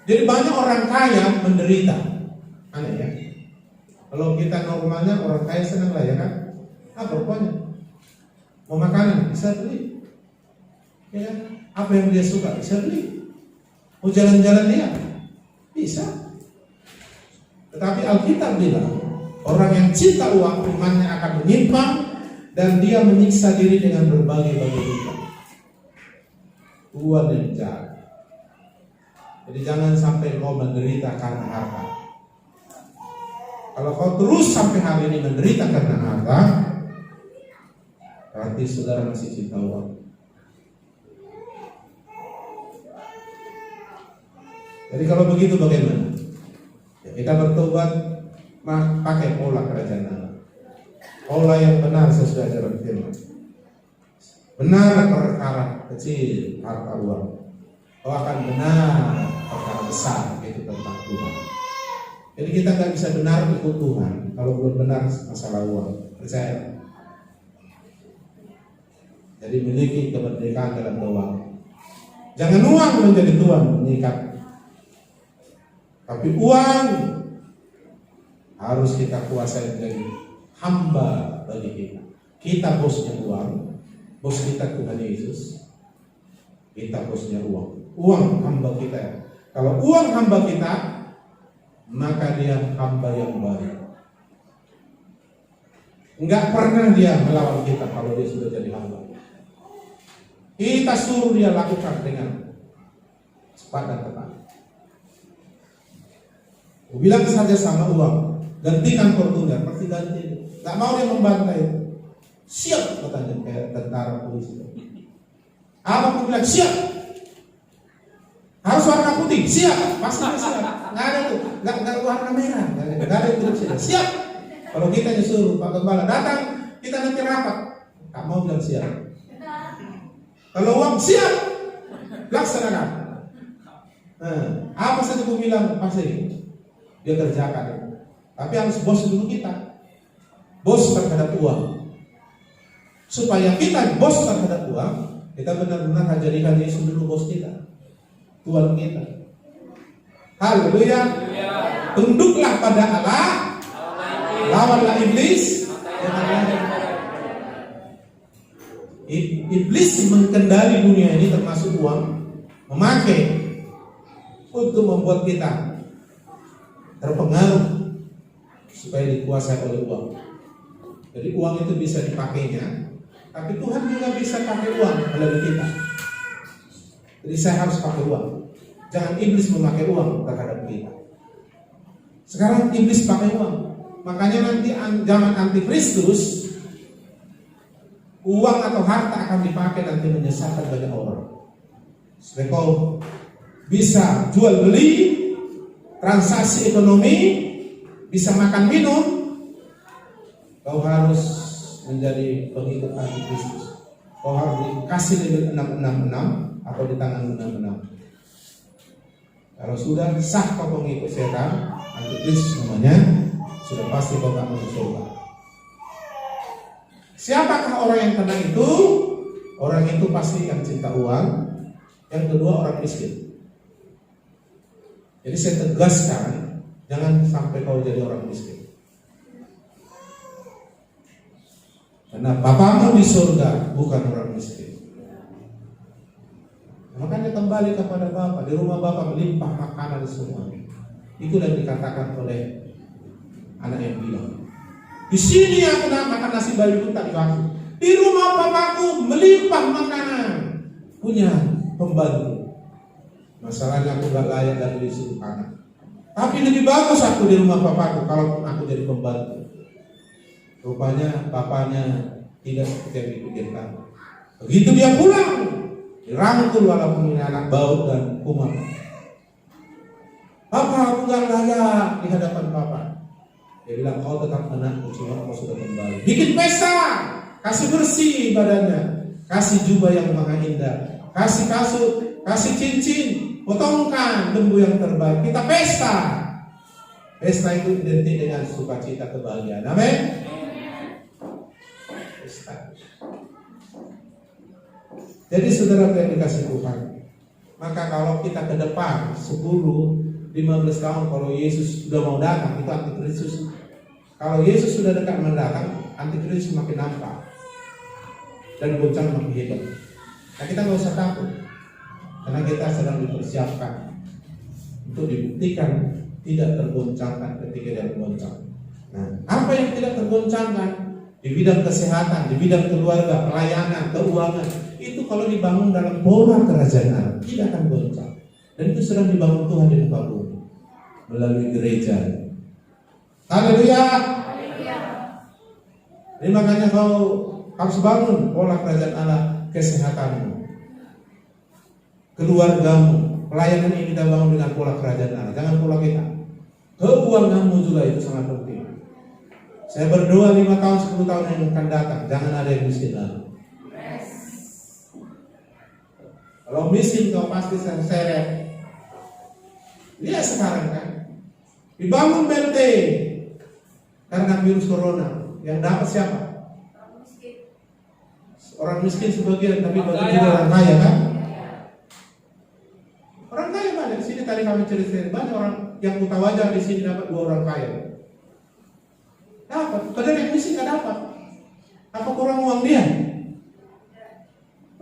Jadi banyak orang kaya menderita. Aneh ya. Kalau kita normalnya orang kaya senang lah ya kan. Apa rupanya? Mau makanan bisa beli. Ya kan? Apa yang dia suka bisa beli. Mau jalan-jalan dia bisa. Tetapi Alkitab bilang orang yang cinta uang, imannya akan menyimpang dan dia menyiksa diri dengan berbagai-bagai duka. Tuhan yang jahat. Jadi jangan sampai kau menderita karena harta. Kalau kau terus sampai hari ini menderita karena harta, berarti saudara masih cinta uang. Jadi kalau begitu bagaimana? Ya, kita bertobat, pakai pola kerajaan Allah. Pola yang benar sesuai dengan firman. Benar perkara kecil, harta uang. Kau akan benar perkara besar, itu tentang Tuhan. Jadi kita nggak bisa benar ikut Tuhan kalau belum benar masalah uang. Percaya. Jadi miliki kemerdekaan dalam uang. Jangan uang menjadi Tuhan mengikat. Tapi uang harus kita kuasai menjadi hamba bagi kita. Kita bosnya uang, bos kita Tuhan Yesus. Kita bosnya uang. Uang hamba kita. Kalau uang hamba kita, maka dia hamba yang baik. Enggak pernah dia melawan kita kalau dia sudah jadi hamba. Kita suruh dia lakukan dengan cepat dan tepat. Bilang saja sama uang, gantikan Portugal, pasti ganti. Enggak mau dia membantai. Siap katanya kayak tentara polisi. Apa pun bilang siap. Harus warna putih, siap, pasti siap. Nggak ada tuh, nggak warna merah, nggak ada itu siap. Kalau kita disuruh Pak Gembala datang, kita nanti rapat, nggak mau bilang siap. Kalau uang siap, laksanakan. Apa saja aku bilang pasti dia kerjakan. Tapi harus bos dulu kita, bos terhadap uang. Supaya kita bos terhadap uang, kita benar-benar jadikan Yesus dulu bos kita. Tuhan kita. Haleluya. Tunduklah pada Allah, lawanlah iblis. Iblis mengendali dunia ini termasuk uang, memakai untuk membuat kita terpengaruh supaya dikuasai oleh uang. Jadi uang itu bisa dipakainya, tapi Tuhan juga bisa pakai uang melalui kita. Jadi saya harus pakai uang. Jangan iblis memakai uang terhadap kita. Sekarang iblis pakai uang. Makanya nanti zaman antikristus, uang atau harta akan dipakai nanti menyesatkan banyak orang. Supaya kau bisa jual beli, transaksi ekonomi, bisa makan minum, kau harus menjadi pengikut antikristus. Kau harus dikasih label 666 atau di tangan 66. Kalau sudah sah kau pengikut setan, antikristus namanya, sudah pasti kau akan masuk surga. Siapakah orang yang tenang itu? Orang itu pasti yang cinta uang. Yang kedua orang miskin. Jadi saya tegaskan, jangan sampai kau jadi orang miskin. Karena Bapamu di surga bukan orang miskin. Makanya kembali kepada Bapa. Di rumah Bapa melimpah makanan semua. Itu yang dikatakan oleh anak yang bilang, di sini aku nak makan nasi bayu tak dikasih. Di rumah Bapakku melimpah makanan. Punya pembantu. Masalahnya aku gak layak dan disuruh anak. Tapi lebih bagus aku di rumah Bapakku kalau aku jadi pembantu. Rupanya bapaknya tidak seperti yang dipikirkan. Begitu dia pulang, dirangkul walaupun ini anak bau dan kumat. Papa, aku gak layak di hadapan Papa. Dia bilang, kau tetap anakku, cuma kau sudah kembali. Bikin pesta, kasih bersih badannya, kasih jubah yang maha indah, kasih kasut, kasih cincin, potongkan lembu yang terbaik. Kita pesta. Pesta itu identik dengan sukacita kebahagiaan. Amin. Pesta. Jadi saudara yang dikasih Tuhan, maka kalau kita ke depan 10-15 tahun, kalau Yesus sudah mau datang, itu antikristus. Kalau Yesus sudah dekat mendatang, antikristus makin nampak dan goncang makin hebat. Nah, kita nggak usah takut, karena kita sedang dipersiapkan untuk dibuktikan tidak tergoncangkan ketika dia bergoncang. Nah, apa yang tidak tergoncangkan di bidang kesehatan, di bidang keluarga, pelayanan, keuangan, itu kalau dibangun dalam pola kerajaan Allah tidak akan goncang. Dan itu sedang dibangun Tuhan di muka bumi melalui gereja. Haleluya. Jadi makanya kau harus bangun pola kerajaan Allah, kesehatanmu, keluargamu, pelayanan yang kita bangun dengan pola kerajaan Allah, jangan pola kita. Keuanganmu juga itu sangat penting. Saya berdoa 5 tahun, 10 tahun yang akan datang, jangan ada yang miskin lagi. Kalau miskin kau pasti seret. Lihat sekarang kan, dibangun BLT karena virus corona, yang dapat siapa? Orang miskin sebagian, tapi bagi juga orang kaya kan? Orang kaya banyak di sini. Tadi kami cerita banyak orang yang buta wajah di sini dapat 2 orang kaya. Dapat, padahal yang miskin nggak dapat. Apa kurang uang dia?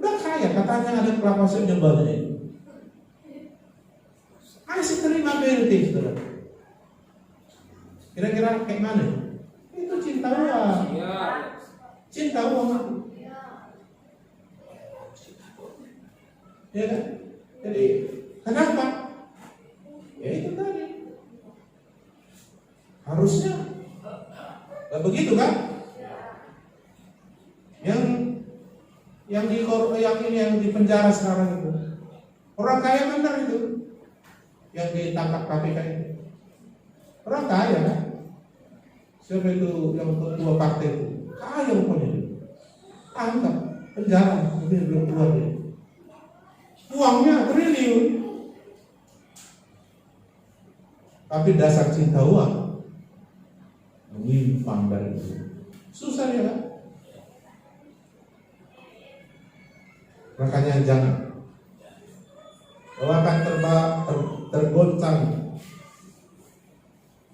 Udah kaya, katanya ada kelapa sawit yang banyak itu. Masih terima BLT, saudara. Kira-kira kayak mana? Itu cinta uang. Cinta uang. Ya kan? Jadi kenapa? Ya itu tadi. Harusnya gak begitu kan? Yang di penjara sekarang itu orang kaya benar itu, yang ditangkap KPK itu orang kaya kan? Siapa itu yang ketua partai itu? Kaya rupanya itu. Anggap penjara, tapi belum keluar dia. Uangnya triliun. Tapi dasar cinta uang menyimpang dari itu. Susah ya kan? Makanya jangan. Bahwa akan tergoncang.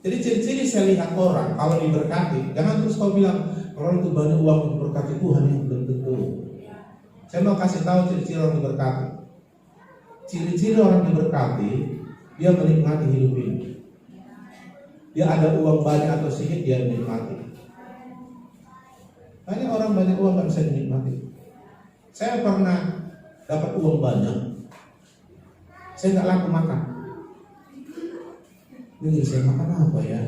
Jadi ciri-ciri saya lihat orang kalau diberkati, jangan terus kau bilang orang itu banyak uang diberkati Tuhan, yang belum tentu. Saya mau kasih tahu ciri-ciri orang diberkati. Ciri-ciri orang diberkati, dia menikmati hidup ini. Dia ada uang banyak atau sedikit dia menikmati. Banyak orang banyak uang nggak bisa dinikmati. Saya pernah dapat uang banyak, saya nggak laku makan. Jadi saya makan apa ya?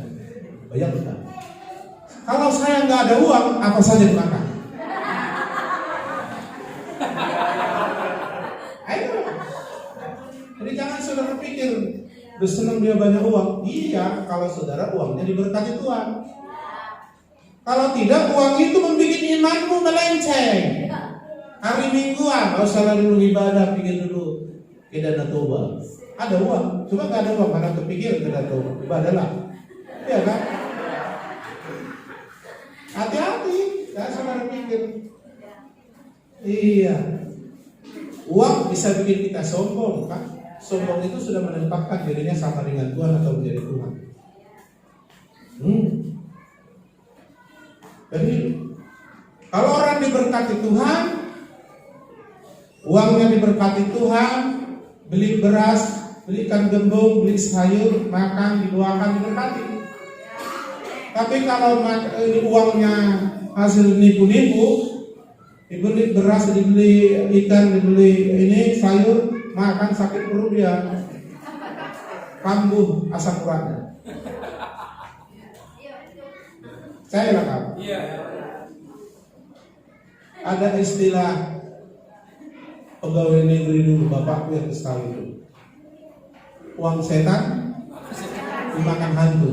Bayangkan. Kalau saya nggak ada uang, apa saja dimakan. Ayo. Jadi jangan saudara pikir bersenang dia banyak uang. Iya, kalau saudara uangnya diberkati Tuhan. Kalau tidak, uang itu membuat imanmu melenceng. Hari Mingguan, kalau salah dulu ibadah, pikir dulu ke Dana Toba. Ada uang, cuma nggak ada uang, mana kepikir ke Dana Toba. Ibadahlah, iya kan? Hati-hati, jangan saudara pikir. Iya, uang bisa bikin kita sombong, kan? Sombong itu sudah menempatkan dirinya sama dengan Tuhan atau menjadi Tuhan. Jadi kalau orang diberkati Tuhan, uangnya diberkati Tuhan, beli beras, beli ikan gembung, beli sayur, makan, didoakan, diberkati. Tapi kalau uangnya hasil nipu-nipu, dibeli beras, dibeli ikan, dibeli ini sayur, makan sakit perut dia, kambuh asam uratnya. Saya lengkap. Ada istilah pegawai negeri dulu, bapakku yang tahu itu. Uang setan dimakan hantu.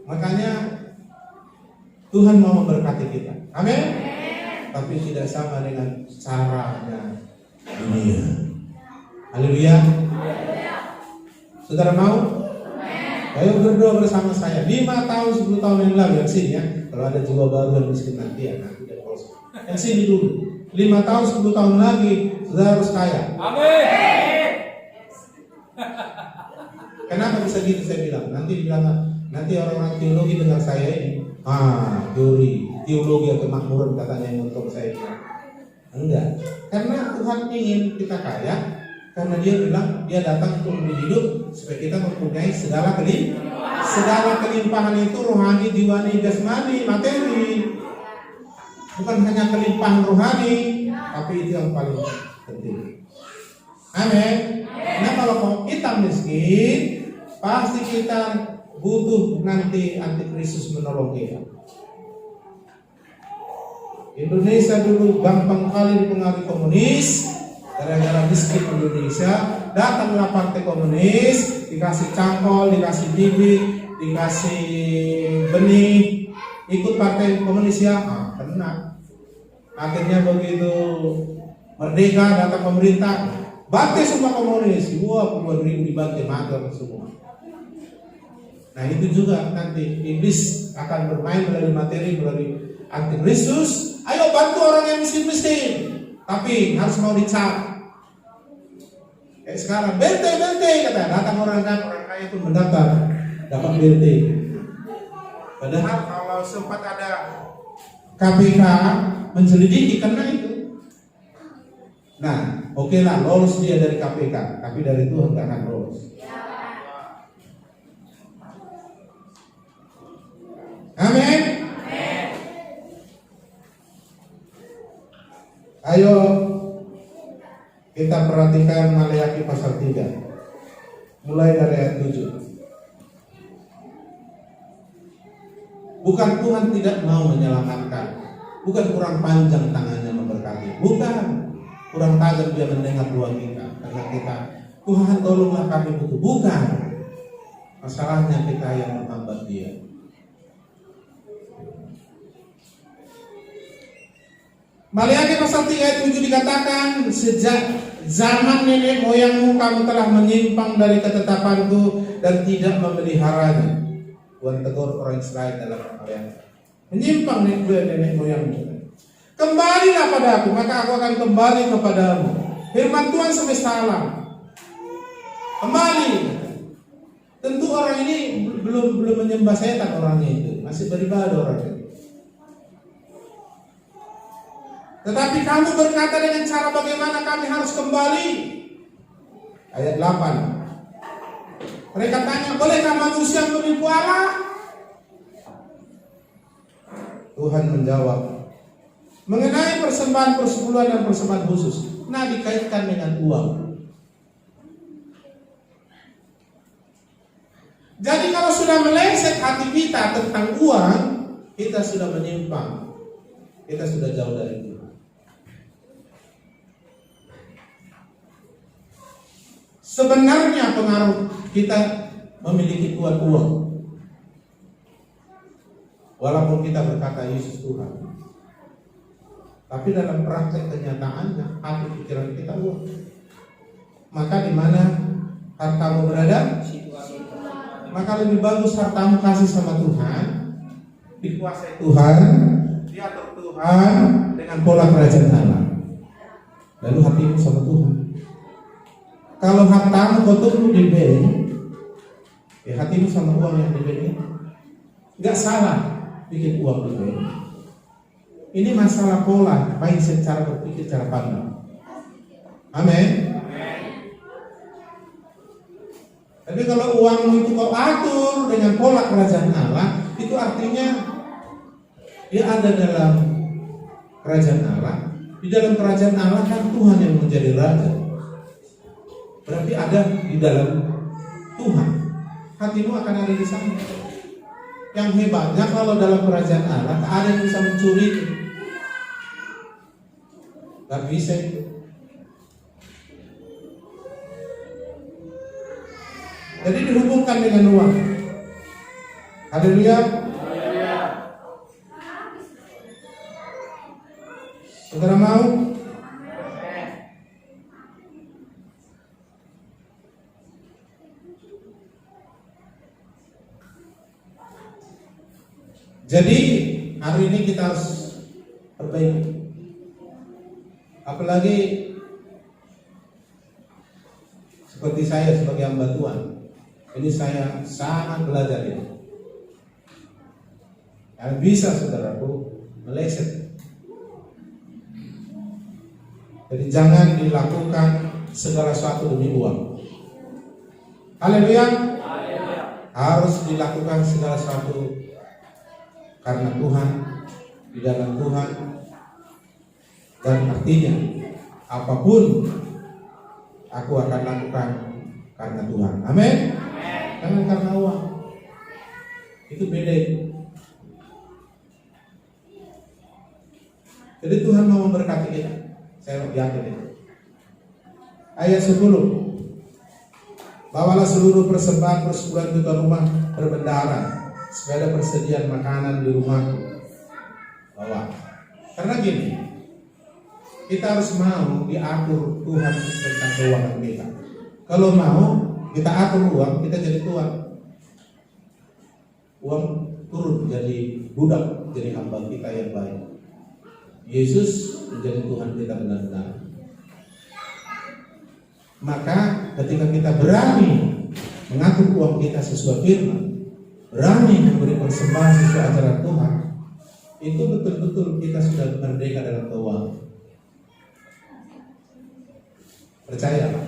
Makanya Tuhan mau memberkati kita. Amin. Tapi tidak sama dengan caranya dunia. Haleluya. Saudara mau? Ayo berdoa bersama saya. 5 tahun, 10 tahun yang lalu, yang sini ya. Kalau ada jiwa baru yang miskin nanti ya, nanti dia kosong. Yang sini dulu. 5 tahun, 10 tahun lagi, saudara harus kaya. Amin. Kenapa bisa gitu saya bilang? Nanti orang-orang teologi dengar saya ini. Teologi atau kemakmuran katanya yang untuk saya bilang. Enggak. Karena Tuhan ingin kita kaya. Karena dia bilang dia datang untuk memberi hidup supaya kita mempunyai segala kelimpahan itu rohani, jiwani, jasmani, materi. Bukan hanya kelimpahan rohani, tapi itu yang paling penting. Amin. Nah kalau kita miskin, pasti kita butuh nanti antikristus menolong kita. Indonesia dulu gampang kali dipengaruhi komunis. Gara-gara miskin Indonesia, datanglah partai komunis, dikasih cangkol, dikasih bibit, dikasih benih, ikut partai komunis ya, kena. Akhirnya begitu merdeka, datang pemerintah, bantai semua komunis, 20.000 dibantai, mati orang semua. Nah itu juga nanti iblis akan bermain melalui materi, melalui antikristus. Ayo bantu orang yang miskin-miskin, tapi harus mau dicap. Kayak sekarang BLT kata, datang orang kaya pun mendaftar dapat BLT. Padahal kalau sempat ada KPK menselidiki karena itu. Nah, oke lah lolos dia dari KPK, tapi dari Tuhan gak akan lolos. Amin. Ayo kita perhatikan Maleakhi pasal 3 mulai dari ayat 7. Bukan Tuhan tidak mau menyelamatkan, bukan kurang panjang tangannya memberkati, bukan kurang tajam dia mendengar doa kita karena kita Tuhan tolonglah kami butuh, bukan. Masalahnya kita yang menghambat dia. Maleakhi pasal 3 ayat 7 dikatakan, sejak zaman nenek moyangmu kamu telah menyimpang dari ketetapanku dan tidak memeliharanya. Tuhan tegur orang Israel dalam Maleakhi. Menyimpang nenek moyangmu. Kembalilah padaku, maka aku akan kembali kepadamu. Firman Tuhan semesta alam. Kembali. Tentu orang ini belum menyembah setan orangnya itu, masih beribadah orang itu. Tetapi kamu berkata dengan cara bagaimana kami harus kembali. Ayat 8. Mereka tanya, bolehkah manusia menipu Allah? Tuhan menjawab, mengenai persembahan persepuluhan dan persembahan khusus, nah dikaitkan dengan uang. Jadi kalau sudah meleset hati kita tentang uang, kita sudah menyimpang, kita sudah jauh dari Tuhan. Sebenarnya pengaruh kita memiliki uang, walaupun kita berkata Yesus Tuhan, tapi dalam praktek kenyataannya hati pikiran kita uang. Maka di mana hartamu berada, maka lebih bagus hartamu kasih sama Tuhan, dikuasai Tuhan, diatur Tuhan dengan pola kerajaan Allah. Lalu hatimu sama Tuhan. Kalau hartamu kotormu di bank, ya hatimu sama uang yang di bank, nggak salah bikin uang di bank. Ini masalah pola, mindset, cara berpikir, cara pandang. Amin. Tapi kalau uangmu itu kau atur dengan pola kerajaan Allah, itu artinya dia ada dalam kerajaan Allah. Di dalam kerajaan Allah kan Tuhan yang menjadi raja. Berarti ada di dalam Tuhan. Hatimu akan ada di sana. Yang hebatnya kalau dalam kerajaan Allah tak ada yang bisa mencuri. Gak bisa itu. Jadi dihubungkan dengan uang. Haleluya. Saudara mau? Jadi hari ini kita harus perbaiki. Apalagi seperti saya sebagai hamba Tuhan, ini saya sangat belajar ini. Yang bisa saudaraku meleset. Jadi jangan dilakukan segala sesuatu demi uang. Haleluya. Harus dilakukan segala sesuatu karena Tuhan, di dalam Tuhan, dan artinya apapun aku akan lakukan karena Tuhan. Amin. Jangan karena uang. Itu beda. Jadi Tuhan mau memberkati kita. Saya yakin itu. Ayat 10. Bawalah seluruh persembahan persepuluhan ke rumah berbendahara, supaya ada persediaan makanan di rumahku. Bawa. Karena gini, kita harus mau diatur Tuhan tentang keuangan kita. Kalau mau kita atur uang, kita jadi tuan. Uang turun jadi budak, jadi hamba kita yang baik. Yesus menjadi Tuhan kita benar-benar. Maka ketika kita berani mengatur uang kita sesuai firman, berani memberi persembahan sesuai ajaran Tuhan, itu betul-betul kita sudah merdeka dalam keuangan. Percayalah.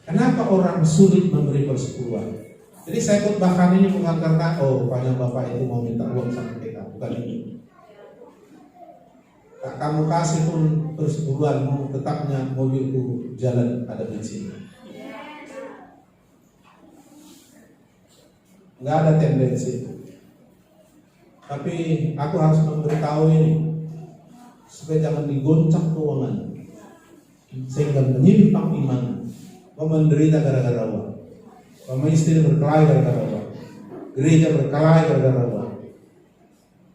Kenapa orang sulit memberi persepuluhan? Jadi saya khotbahkan ini bukan karena rupanya Bapak itu mau minta uang sama kita, bukan ini. Tak kamu kasih pun persepuluhanmu, tetapnya mobilku jalan ada bensin. Nggak ada tendensi. Tapi aku harus memberitahu ini supaya jangan digoncang keuangan, sehingga menyimpang iman. Kau menderita gara-gara uang. Kau istri berkelahi gara-gara uang. Gereja berkelahi gara-gara uang.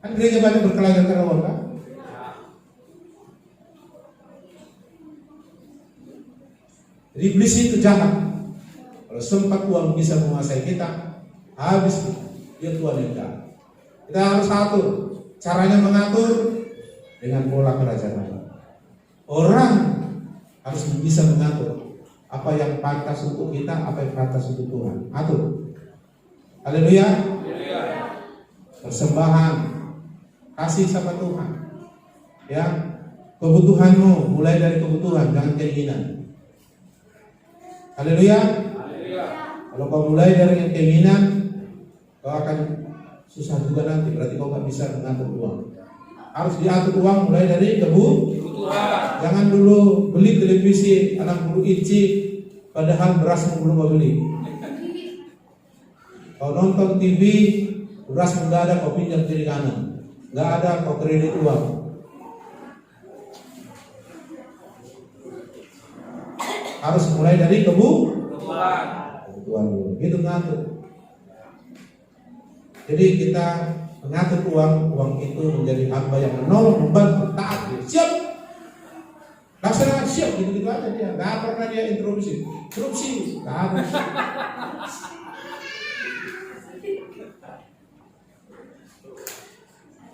Kan gereja banyak berkelahi gara-gara uang kan? Jadi iblis itu jahat. Kalau sempat uang bisa menguasai kita, habis dia tuan yang jahat. Kita harus atur. Caranya mengatur dengan pola kerajaan Allah. Orang harus bisa mengatur apa yang pantas untuk kita, apa yang pantas untuk Tuhan. Atur. Haleluya. Persembahan, kasih sama Tuhan. Ya, kebutuhanmu mulai dari kebutuhan, jangan keinginan. Haleluya. Haleluya. Kalau kau mulai dari yang keinginan, kau akan susah juga nanti. Berarti kau gak bisa mengatur uang. Harus diatur uang mulai dari kebutuhan. Jangan dulu beli televisi 60 inci padahal beras belum mau beli. Kau nonton TV, beras nggak ada, kau pinjam kiri kanan. Nggak ada, kau kredit uang. Harus mulai dari kebutuhan dulu. Gitu ngatur. Jadi kita mengatur uang itu menjadi hamba yang menolong, membantu, taat. Siap, laksanakan, siap, gitu aja dia. Nggak pernah dia interupsi, nggak ada.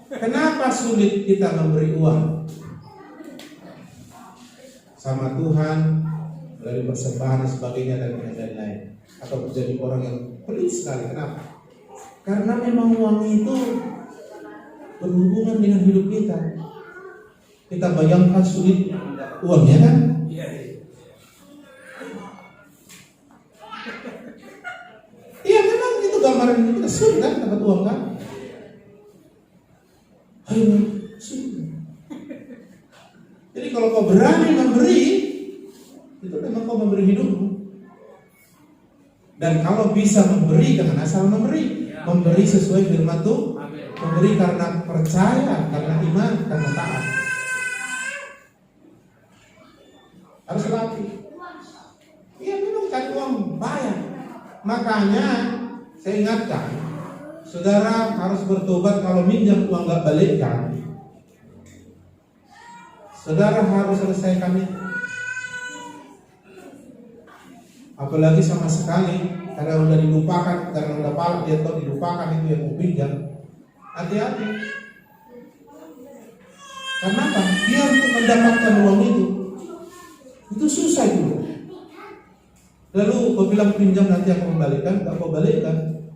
Kenapa sulit kita memberi uang sama Tuhan melalui persembahan dan sebagainya dan lain-lain, atau menjadi orang yang pelit sekali? Kenapa? Karena memang uang itu berhubungan dengan hidup kita. Kita bayangkan sulit uangnya kan? Iya memang itu gambaran kita sulit kan dapat uang kan? Ayo sulit. Jadi kalau kau berani memberi, itu memang kau memberi hidupmu. Dan kalau bisa memberi, jangan asal memberi. Memberi sesuai firman Tuhan. Memberi karena percaya, karena iman, karena taat. Harus latih. Iya memang cari uang banyak. Makanya saya ingatkan, saudara harus bertobat. Kalau minjam uang gak balikkan, saudara harus selesaikan itu. Apalagi sama sekali karena udah dilupakan, karena udah palak dia tahu dilupakan itu yang mau pinjam. Hati-hati. Karena apa? Dia untuk mendapatkan uang itu susah itu. Lalu kau bilang pinjam nanti aku kembalikan, tak kau balikkan,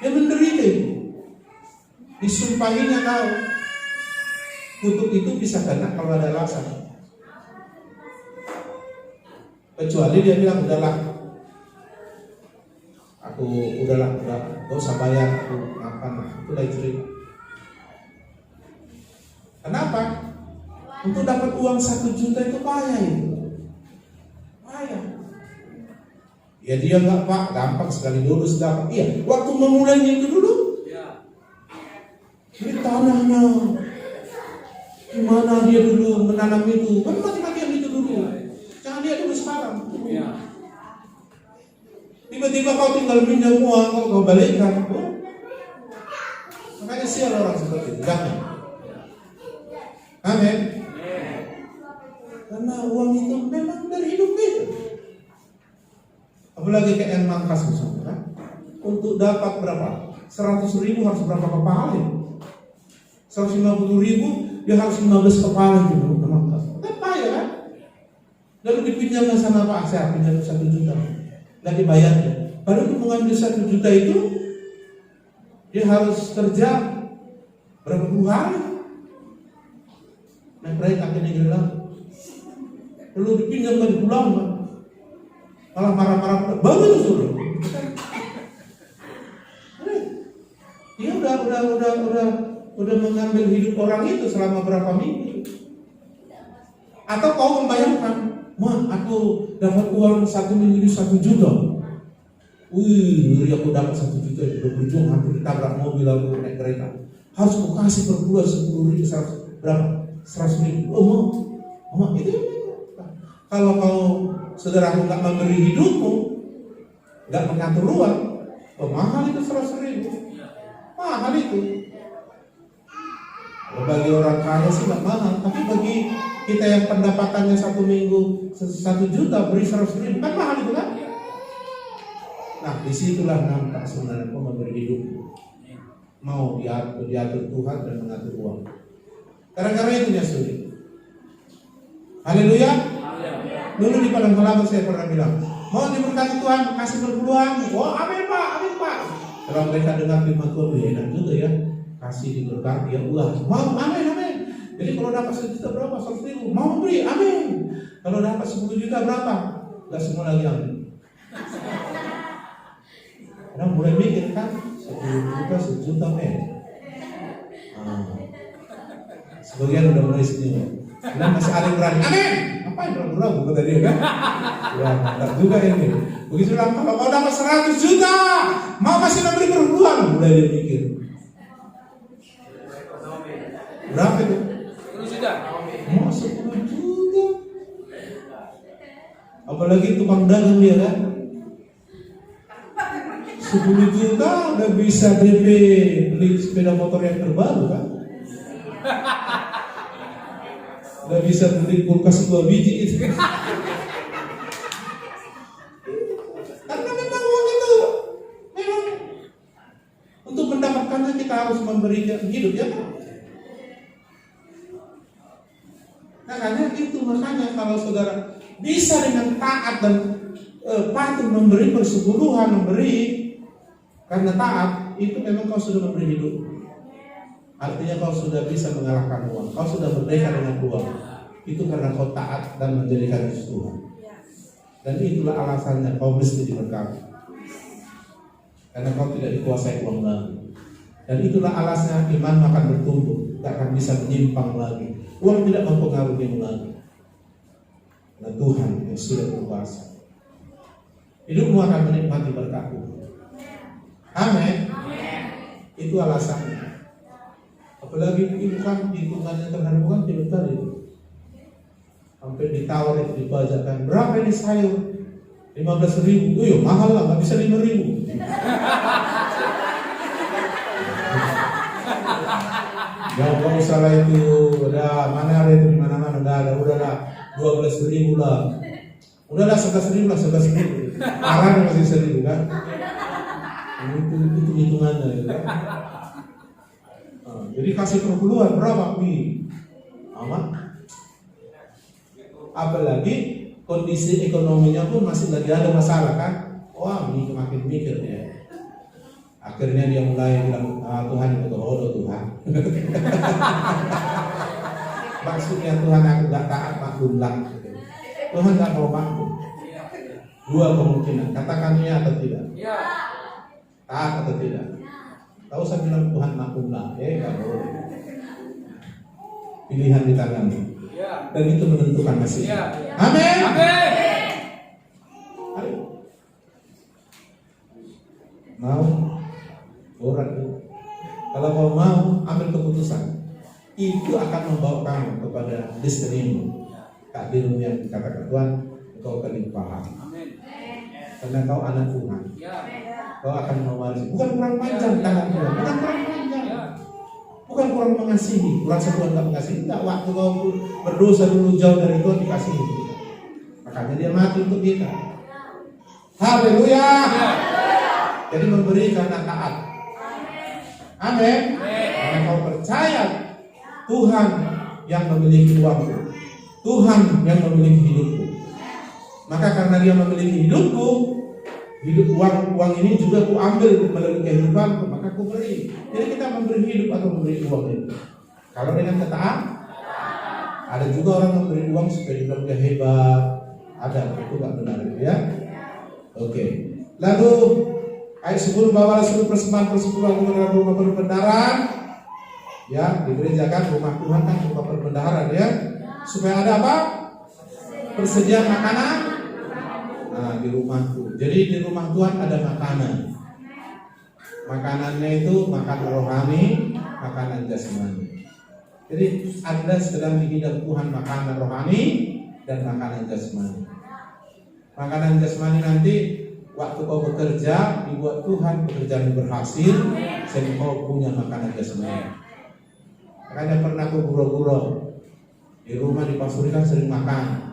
dia menderita itu. Disumpahinya kau. Kutuk itu bisa kena kalau ada alasan. Kecuali dia bilang udahlah, aku udah gak usah bayar, aku makan, itu lain cerita. Kenapa? Untuk dapat uang 1 juta itu payah itu. Payah. Ya dia nggak pak, gampang sekali dulu dapat. Iya, waktu memulainya itu dulu. Ini tanahnya, gimana dia dulu menanam itu? Kan mati-matian itu dulu. Jangan dia dulu sekarang. Tiba-tiba kau tinggal pinjam uang, kau balikkan. Makanya sial orang seperti itu. Jangan. Amin. Karena uang itu memang dari hidup kita. Apalagi kayak yang mangkas misalnya kan? Untuk dapat berapa? 100.000 harus berapa kepala? 150.000 dia harus 15 kepala gitu mangkas. Kan payah kan? Lalu dipinjamkan sama Pak, saya pinjam 1 juta. Nggak dibayarnya. Padahal untuk mengambil 1 juta itu dia harus kerja berapa puluh hari. Naik proyek akhirnya hilang. Lalu dipinjamkan pulang kan? Malah marah-marah, baru itu suruh. Dia udah mengambil hidup orang itu selama berapa minggu. Atau kau membayangkan, aku dapat uang 1 minggu 1 juta. Aku dapat 1 juta, udah berjuang hampir ditabrak mobil aku naik kereta. Harus aku kasih per bulan 10.000, 100, berapa? 100.000. Oh, itu. Kalau kau saudaraku nggak memberi hidupmu, nggak mengatur uang, mahal itu 100.000. Mahal itu. Kalau bagi orang kaya sih nggak mahal, tapi bagi kita yang pendapatannya 1 minggu 1 juta beri 100.000 kan mahal itu kan? Nah disitulah nampak sebenarnya kau memberi hidup, mau diatur Tuhan dan mengatur uang. Karena itu ya sulit. Haleluya. Dulu di Padang Kelapa saya pernah bilang, mau diberkati Tuhan, kasih berpeluang. Oh amin pak, amin pak. Kalau mereka dengar firman Tuhan, enak juga ya, kasih diberkati ya uang. Mau amin amin. Jadi kalau dapat 1 juta berapa? 100.000. Mau beri amin. Kalau dapat 10 juta berapa? Gak semua lagi amin. Orang mulai mikir kan 10 juta men. Sebagian udah mulai senyum. Dan masih ada yang berani. Amin. Apa yang ragu-ragu kata dia kan? Ya mantap juga ini. Begitu bilang kalau kau dapat 100 juta, mau masih memberi perpuluhan, mulai dia mikir. Berapa itu? 10 juta. Mau 10 juta. Apalagi tukang dagang dia kan? 10 juta udah bisa DP beli sepeda motor yang terbaru kan? Udah bisa beli kulkas 2 biji itu. Karena memang uang itu memang untuk mendapatkannya kita harus memberikan hidup ya kan? Makanya kalau saudara bisa dengan taat dan patuh memberi persepuluhan, memberi karena taat, itu memang kau sudah memberi hidup. Artinya kau sudah bisa mengalahkan uang, kau sudah merdeka dengan uang. Itu karena kau taat dan menjadikan itu Tuhan. Dan itulah alasannya kau mesti diberkati. Karena kau tidak dikuasai uang lagi. Dan itulah alasannya iman akan bertumbuh, tidak akan bisa menyimpang lagi. Uang tidak mempengaruhimu lagi. Karena Tuhan yang sudah berkuasa. Hidupmu akan menikmati berkat Tuhan. Amin. Itu alasannya. Apalagi income hitungannya terhadap uang tidak tadi. Sampai ditawar itu dibajakan. Berapa ini sayur? 15.000. Oh iya mahal lah, nggak bisa 5.000. Gak usah lah itu. Udah mana ada itu di mana-mana nggak ada. Udahlah 12.000 lah. Udahlah 11.000 lah 11.000. Arang masih 1.000 kan? Itu hitungannya ya kan? Jadi kasih perpuluhan berapa nih? Aman. Apalagi kondisi ekonominya pun masih lagi ada masalah kan? Wah, ini makin mikir ya. Akhirnya dia mulai bilang, Tuhan itu bodoh Tuhan. Maksudnya Tuhan aku gak taat maklum lah. Tuhan gak mau maklum. Dua kemungkinan, katakan ya atau tidak. Taat atau tidak. Tak usah bilang Tuhan maklum lah. Gak boleh. Pilihan di tanganmu. Dan itu menentukan nasibnya. Amin. Ayo. Mau urat itu. Kalau kau mau ambil keputusan, itu akan membawa kamu kepada destinimu. Takdirmu yang dikatakan Tuhan, engkau kelimpahan. Karena kau anak Tuhan. Kau akan mewarisi. Bukan kurang panjang tangan Tuhan, bukan kurang panjang. Bukan kurang mengasihi, kurang Tuhan tak mengasihi. Tidak, waktu kau berdosa dulu jauh dari Tuhan dikasihi. Makanya dia mati untuk kita. Haleluya. Jadi memberi karena taat. Amin. Karena kau percaya Tuhan yang memiliki uangmu, Tuhan yang memiliki hidupku. Maka karena dia memiliki hidupku, hidup uang ini juga ku ambil melalui kehidupanku, maka ku beri. Jadi kita memberi hidup atau memberi uang itu. Kalau dengan ketaat, ada juga orang memberi uang supaya dibilang dia hebat. Ada, itu gak benar ya. Oke. Lalu ayat 10, bawalah seluruh persembahan persepuluhan kepada rumah perbendaharaan. Ya, digerejakan rumah Tuhan kan rumah perbendaharaan ya. Supaya ada apa? Persediaan makanan. Nah, di rumahku. Jadi di rumah Tuhan ada makanan. Makanannya itu makanan rohani, makanan jasmani. Jadi Anda sedang dihidang Tuhan makanan rohani dan makanan jasmani. Makanan jasmani nanti waktu kau bekerja dibuat Tuhan pekerjaan berhasil sehingga kau punya makanan jasmani. Makanya pernah aku gurau-gurau di rumah di Pasuri kan sering makan.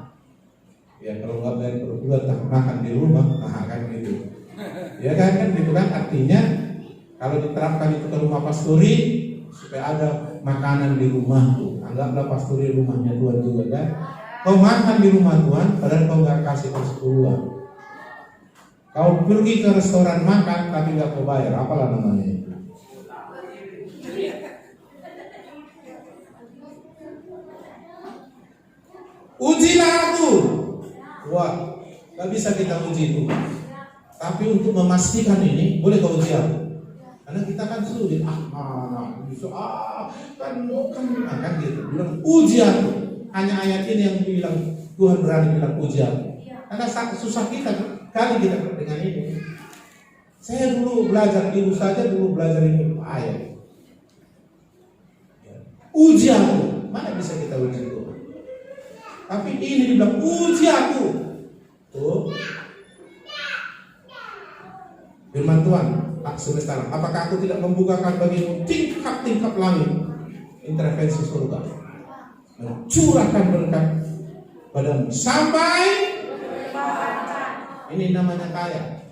Ya kalau nggak bayar per bulan tak makan di rumah, nah kan gitu. Ya kan gitu kan artinya kalau diterapkan itu ke rumah Pasturi supaya ada makanan di rumah tuh. Anggaplah Pasturi rumahnya Tuhan juga kan. Kau makan di rumah Tuhan padahal kau nggak kasih persepuluhan. Kau pergi ke restoran makan tapi nggak kau bayar, apalah namanya itu. Ujilah aku. Wah, gak bisa kita uji itu. Tapi untuk memastikan ini, boleh kau uji aku? Karena kita kan sulit, mana bisa kan gitu. Bilang uji aku. Hanya ayat ini yang bilang Tuhan berani bilang uji aku. Karena susah kita kali kita dengan ini. Saya dulu belajar, ibu saja dulu belajar ini ayat. Uji aku, mana bisa kita uji Tuhan? Tapi ini dibilang uji aku. Tuh. Firman Tuhan, semesta alam. Apakah aku tidak membukakan bagimu tingkap-tingkap langit, intervensi surga, mencurahkan berkat padamu sampai ini namanya kaya.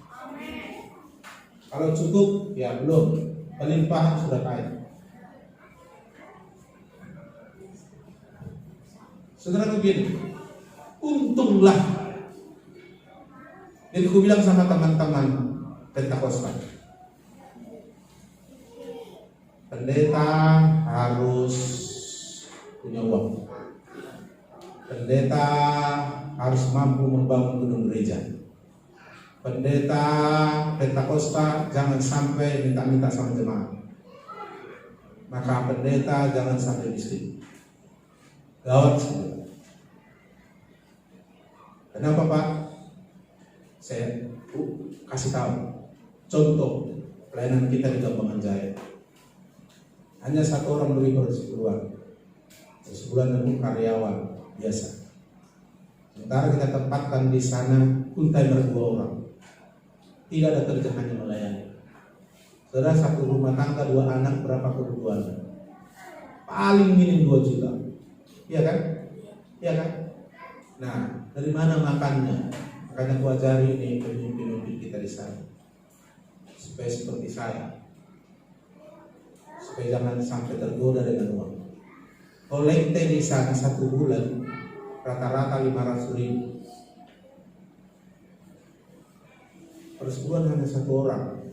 Kalau cukup ya belum, pelimpahan sudah kaya. Saudara begini, untunglah. Jadi aku bilang sama teman-teman Pentakosta, pendeta harus punya uang. Pendeta harus mampu membangun gedung gereja. Pendeta Pentakosta jangan sampai minta-minta sama jemaat. Maka pendeta jangan sampai miskin. Gawat saudara. Kenapa Pak? Saya kasih tahu. Contoh pelayanan kita di Gambangan Jaya. Hanya satu orang lebih bersebulan. Sebulan itu karyawan biasa. Sementara kita tempatkan di sana full timer 2 orang. Tidak ada kerja, hanya melayani. Saudara, satu rumah tangga 2 anak berapa kebutuhan? Paling minim 2 juta. Iya kan? Iya kan? Nah, dari mana makannya? Makanya aku ajari ini pemimpin-pemimpin kita di sana. Supaya seperti saya. Supaya jangan sampai tergoda dengan uang. Kolekte di sana 1 bulan rata-rata 500.000. Per sebulan hanya 1 orang.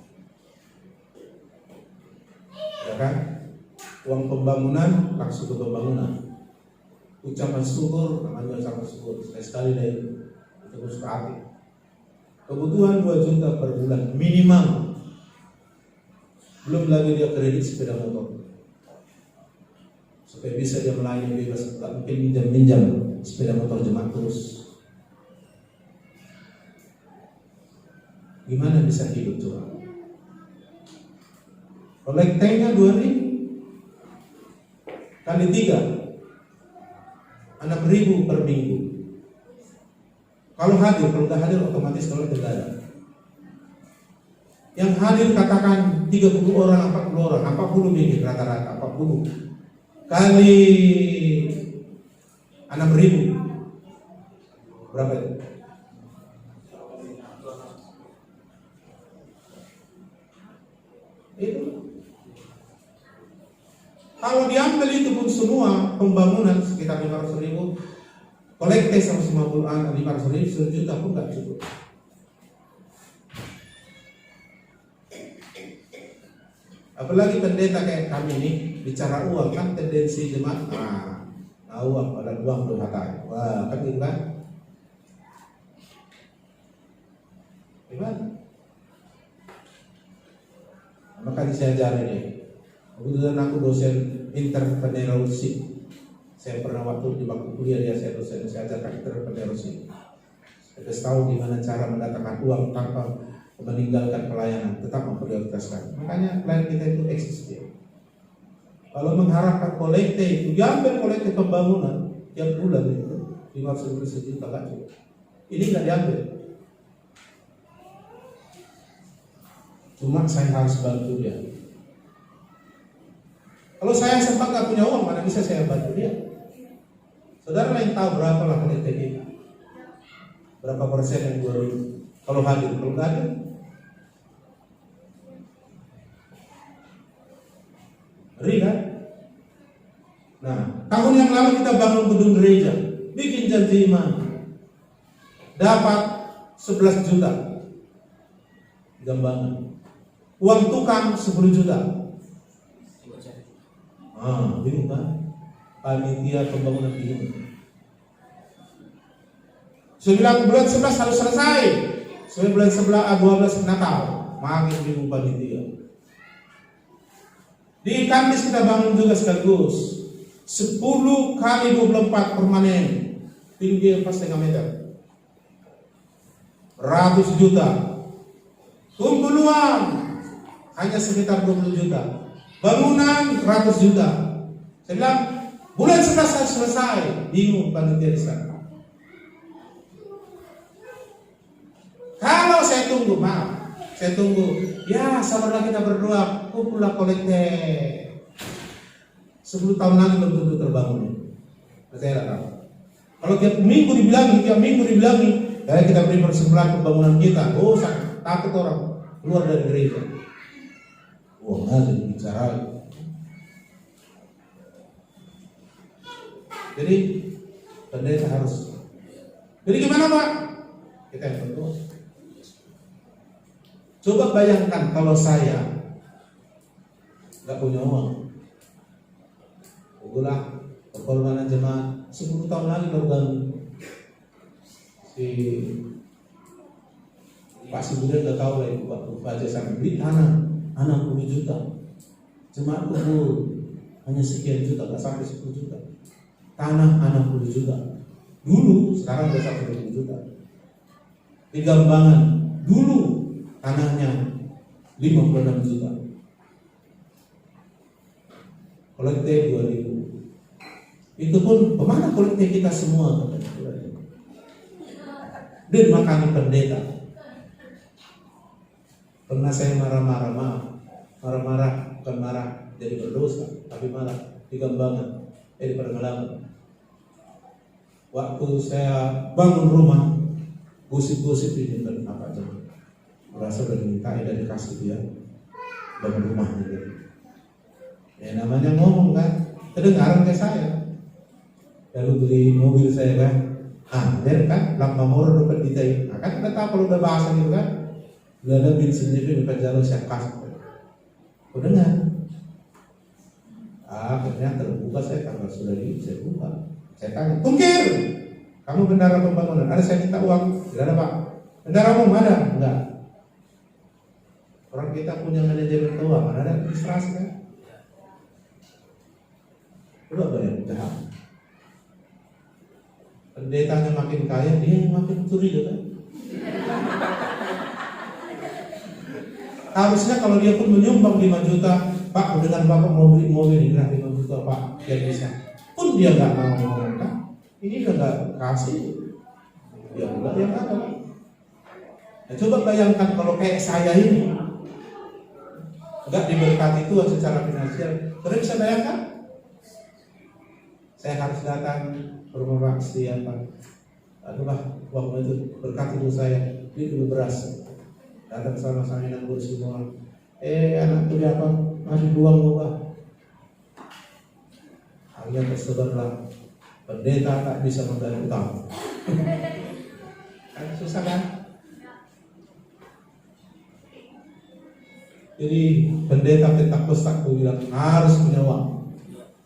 Ya kan? Uang pembangunan langsung ke pembangunan. Ucapan syukur namanya ucapan syukur. Sekali dari itu suka hati. Kebutuhan 2 juta per bulan minimal. Belum lagi dia kredit sepeda motor. Supaya bisa dia melayani bebas, tak mungkin minjam sepeda motor jemaat terus. Gimana bisa hidup coba? Kolektenya 2.000 kali 3 6.000 per minggu. Kalau hadir, kalau nggak hadir otomatis kalau tidak ada. Yang hadir katakan 30 orang, 40 orang, 40 minggu rata-rata 40 kali 6.000 berapa itu? Itu kalau diambil itu pun semua pembangunan sekitar 500.000, kolekte 150-an, 500.000, 1 juta pun nggak cukup. Apalagi pendeta kayak kami ini bicara uang kan tendensi jemaat, uang pada uang tuh kata, wah kan gitu kan? Gimana? Maka saya ajarin ini. Kebetulan aku dosen entrepreneurship. Saya pernah waktu di waktu kuliah dia saya dosen, saya ajarkan entrepreneurship. Kita tahu gimana cara mendatangkan uang tanpa meninggalkan pelayanan, tetap memprioritaskan. Makanya pelayan kita itu eksis dia. Kalau mengharapkan kolekte itu, diambil kolekte pembangunan tiap bulan itu 500.000 juta kan cukup. Ini nggak diambil. Cuma saya harus bantu dia. Kalau saya sempat nggak punya uang, mana bisa saya bantu dia? Saudara lain tahu berapa lah kolekte kita? Berapa persen yang 2.000? Kalau hadir, kalau nggak hadir? Ngeri kan? Nah, tahun yang lalu kita bangun gedung gereja, bikin janji iman, dapat 11 juta Gambangan. Uang tukang 10 juta. Bingung kan? Panitia pembangunan bingung. 9 bulan 11 harus selesai. Sampai bulan 12 Natal, makin bingung panitia. Di Kandis kita bangun juga sekaligus 10 kali 24 permanen, tinggi 4,5 meter, 100 juta. Kumpul uang hanya sekitar 20 juta, bangunan 100 juta. Saya bilang bulan 11 selesai, bingung panitia di sana. Kalau saya tunggu, maaf, saya tunggu, ya sabarlah kita berdoa, kumpullah kolekte. 10 tahun lagi belum tentu terbangun. Saya tidak tahu. Kalau tiap minggu dibilangi, ya kita beri persembahyan pembangunan kita. Oh, takut orang keluar dari gereja. Wah, nggak jadi bicara. Jadi pendeta harus. Jadi gimana Pak? Kita yang berdoa. Coba bayangkan kalau saya nggak punya uang, ulah perkorbanan jemaat 10 tahun lagi baru bangun. Si Pak Sibudan nggak tahu lagi waktu baca sampai beli tanah 60 juta, jemaat kumpul hanya sekian juta, nggak sampai 10 juta. Tanah 60 juta dulu, sekarang udah sampai 20 juta. Di Gambangan dulu tanahnya 56 juta. Kolektif 2000. Itu pun kemana kolektif kita semua? Dan makanya pendeta. Pernah saya marah-marah, bukan marah jadi berdosa, tapi marah di Gambangan, di Pergelangan. Waktu saya bangun rumah, gosip-gosip ini dan apa aja. Merasa udah diminta dan dikasih dia bangun rumah gitu. Ya namanya ngomong kan, kedengaran ke saya. Lalu beli mobil saya kan, biar kan lampa nomor dapat detail. Nah, kan kita tahu kalau udah bahasa gitu kan, udah ada bensin itu di jalur saya kasih. Udah nggak? Akhirnya terbuka saya karena sudah saya buka. Saya tanya, Tungkir, kamu bendara pembangunan? Ada saya minta uang? Tidak ada Pak. Bendaramu ada? Enggak. Orang kita punya manajemen keuangan, ada administrasi kan? Udah bayar jahat. Pendetanya makin kaya, dia makin curiga kan? Harusnya kalau dia pun menyumbang 5 juta, Pak, dengan Bapak mau beli mobil ini 5 juta Pak, biar bisa. Pun dia nggak mau ngomong kan? Ini udah nggak kasih, ya udah yang ada. Nah, coba bayangkan kalau kayak saya ini nggak diberkati Tuhan secara finansial, terus bisa bayangkan? Saya harus datang ke rumah Pak apa? Aduh Pak, waktu itu berkati dulu saya, beli dulu beras. Datang sama-sama nanggur semua. Anak tuh apa? Masih buang lu Pak. Akhirnya tersebarlah pendeta tak bisa membayar utang. Kan susah kan? Jadi pendeta Pentakosta aku bilang harus punya uang.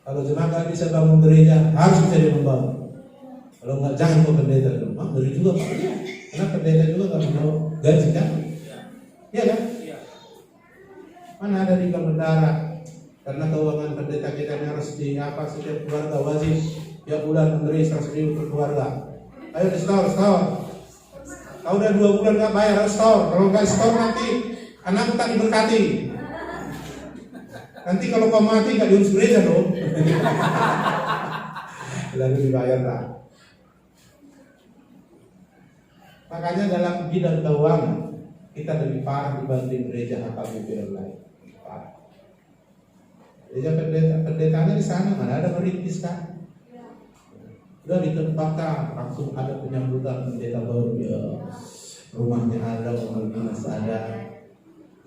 Kalau jemaat nggak bisa bangun gereja, harus bisa dia membangun. Kalau nggak jangan ke pendeta dulu. Ngeri juga Pak. Karena pendeta juga nggak punya gaji kan? Iya kan? Mana ada di bendara? Karena keuangan pendeta kita harus di apa setiap keluarga wajib tiap bulan memberi 100.000 per keluarga. Ayo di store. Kau udah 2 bulan nggak bayar, harus store. Kalau nggak store nanti anak tak diberkati. Nanti kalau kau mati nggak diurus gereja dong. Lalu dibayar lah. Makanya dalam bidang keuangan kita lebih parah dibanding gereja HKBP yang lain. Parah. Gereja pendetanya di sana mana ada merintis kan? Udah di tempat langsung ada penyambutan pendeta baru ya. Rumahnya ada, mobil dinas ada,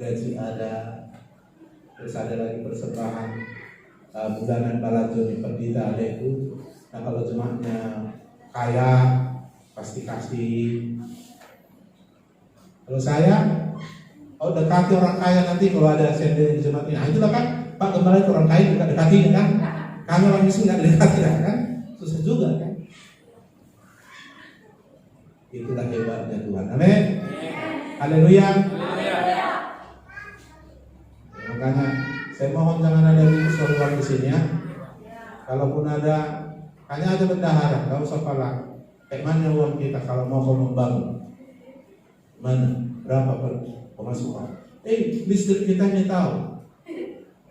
gaji ada, terus ada lagi persembahan bulanan balajo di pendeta ada itu. Nah kalau jemaatnya kaya pasti kasih. Kalau saya, dekati orang kaya nanti kalau ada sender di jemaat ini. Nah itulah kan Pak Gembala itu orang kaya nggak dekati kan? Kami orang miskin nggak dekati kan? Susah juga kan? Itulah hebatnya Tuhan. Amin. Haleluya. Makanya saya mohon jangan ada soruan di sini ya. Kalaupun ada, hanya ada bendahara, nggak usah pala. Kayak mana uang kita kalau mau membangun? Mana? Berapa pemasukan? Listrik kita ini tahu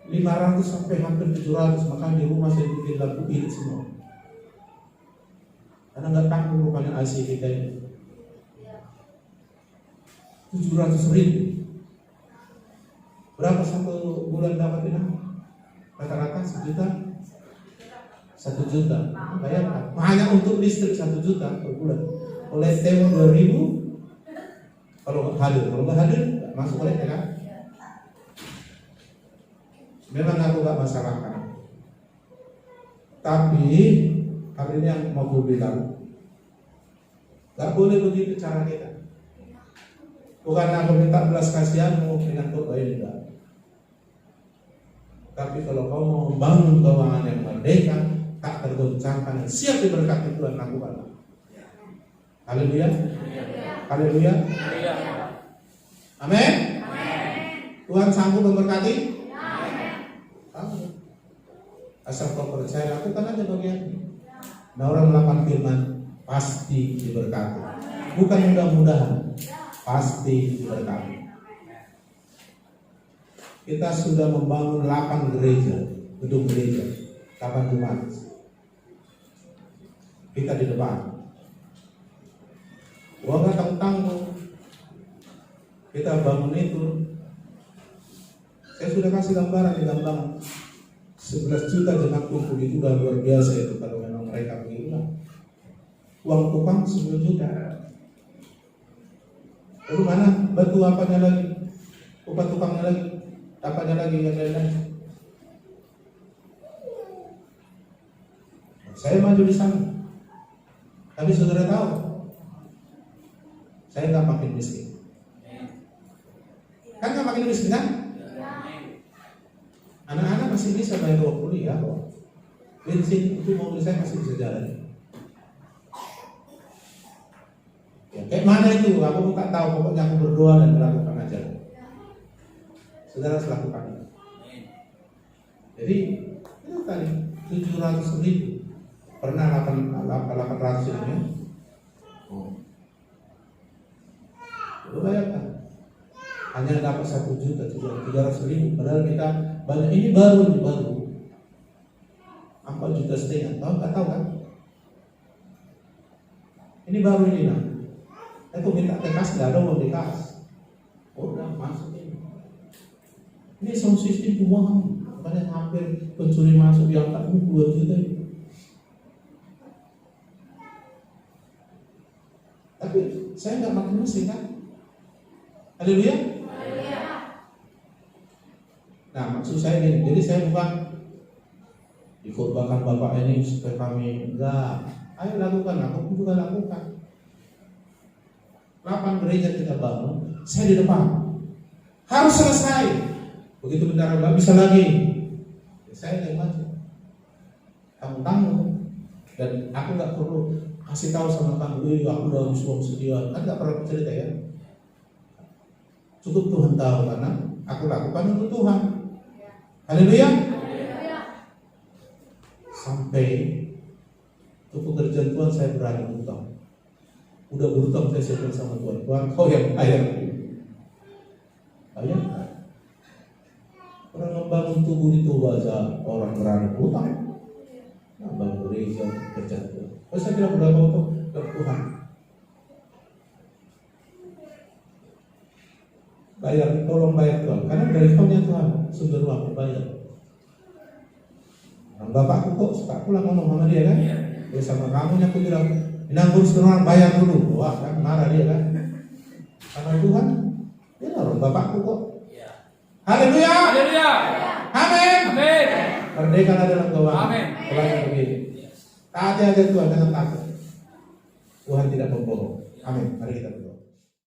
500 sampai hampir 700, maka di rumah saya bikin lampu bilik semua. Karena nggak tanggung rupanya AC kita ini. 700.000. Berapa satu bulan dapat ini? Rata-rata 1 juta. 1 juta. Bayangkan, hanya untuk listrik 1 juta per bulan. Oleh Temo 2.000. Kalau nggak hadir, masuk oleh kan? Memang aku nggak masalahkan. Tapi hari ini yang mau gue bilang, nggak boleh begitu cara kita. Bukan aku minta belas kasihanmu dengan doa ini enggak. Tapi kalau kau mau membangun keuangan yang merdeka, tak tergoncangkan, siap diberkati Tuhan, lakukanlah. Haleluya. Haleluya. Amin. Tuhan sanggup memberkati. Asal kau percaya, lakukan aja bagian. Nah, orang melakukan firman pasti diberkati. Bukan mudah-mudahan, pasti diberkati. Kita sudah membangun 8 gereja, gedung gereja, 8 jemaat. Kita di depan. Uang nggak tanggung. Kita bangun itu. Saya sudah kasih gambaran di gambaran. 11 juta jemaat kumpul itu udah luar biasa itu kalau memang mereka bilang. Uang tukang 10 juta. Lalu mana batu apanya lagi? Upah tukangnya lagi? Apanya lagi yang lain-lain? Saya maju di sana. Tapi saudara tahu, saya nggak makin miskin. Kan nggak makin miskin kan? Anak-anak masih bisa bayar uang kuliah kok. Bensin itu mobil saya masih bisa jalan. Ya, kayak mana itu? Aku tak tahu. Pokoknya aku berdoa dan melakukan aja. Saudara lakukan. Jadi itu tadi 700.000. Pernah 800 ini. Lu bayangkan. Hanya dapat 1 juta, 300.000. Padahal kita banyak. Ini baru. 4,5 juta. Tahu nggak tahu kan? Ini baru ini nah. Aku minta tekas nggak ada uang di kas. Udah masuk ini. Ini sound system uang. Makanya hampir pencuri masuk yang tak 2 juta. Tapi saya nggak makin mesin kan? Haleluya. Nah, maksud saya gini, jadi saya bukan dikhotbahkan Bapak ini supaya kami enggak. Ayo lakukan, aku juga lakukan. 8 gereja kita bangun, saya di depan. Harus selesai. Begitu bendara enggak bisa lagi, ya saya yang maju. Kamu tanggung. Dan aku nggak perlu kasih tahu sama kamu, aku udah habis uang sekian. Kan nggak perlu cerita ya. Cukup Tuhan tahu karena aku lakukan untuk Tuhan. Haleluya. Sampai untuk pekerjaan Tuhan saya berani berutang. Udah berutang saya setel sama Tuhan. Tuhan kau yang bayar. Bayangkan. Orang membangun tubuh itu bahasa orang berani berutang. Bangun gereja kerja Tuhan. Terus saya bilang berapa untuk Tuhan? Bayar, tolong bayar Tuhan. Karena dari tahunnya Tuhan sumber uang bayar. Nah, bapakku kok suka pulang ngomong sama dia kan? Dia sama kamu aku bilang, nanggung sekarang bayar dulu. Wah kan marah dia kan? Karena Tuhan, dia orang bapakku kok. Haleluya. Haleluya. Amin. Amin. Merdeka dalam keuangan. Amin. Keuangan begini. Taati aja Tuhan, jangan takut. Tuhan tidak membohong. Amin. Mari kita berdoa.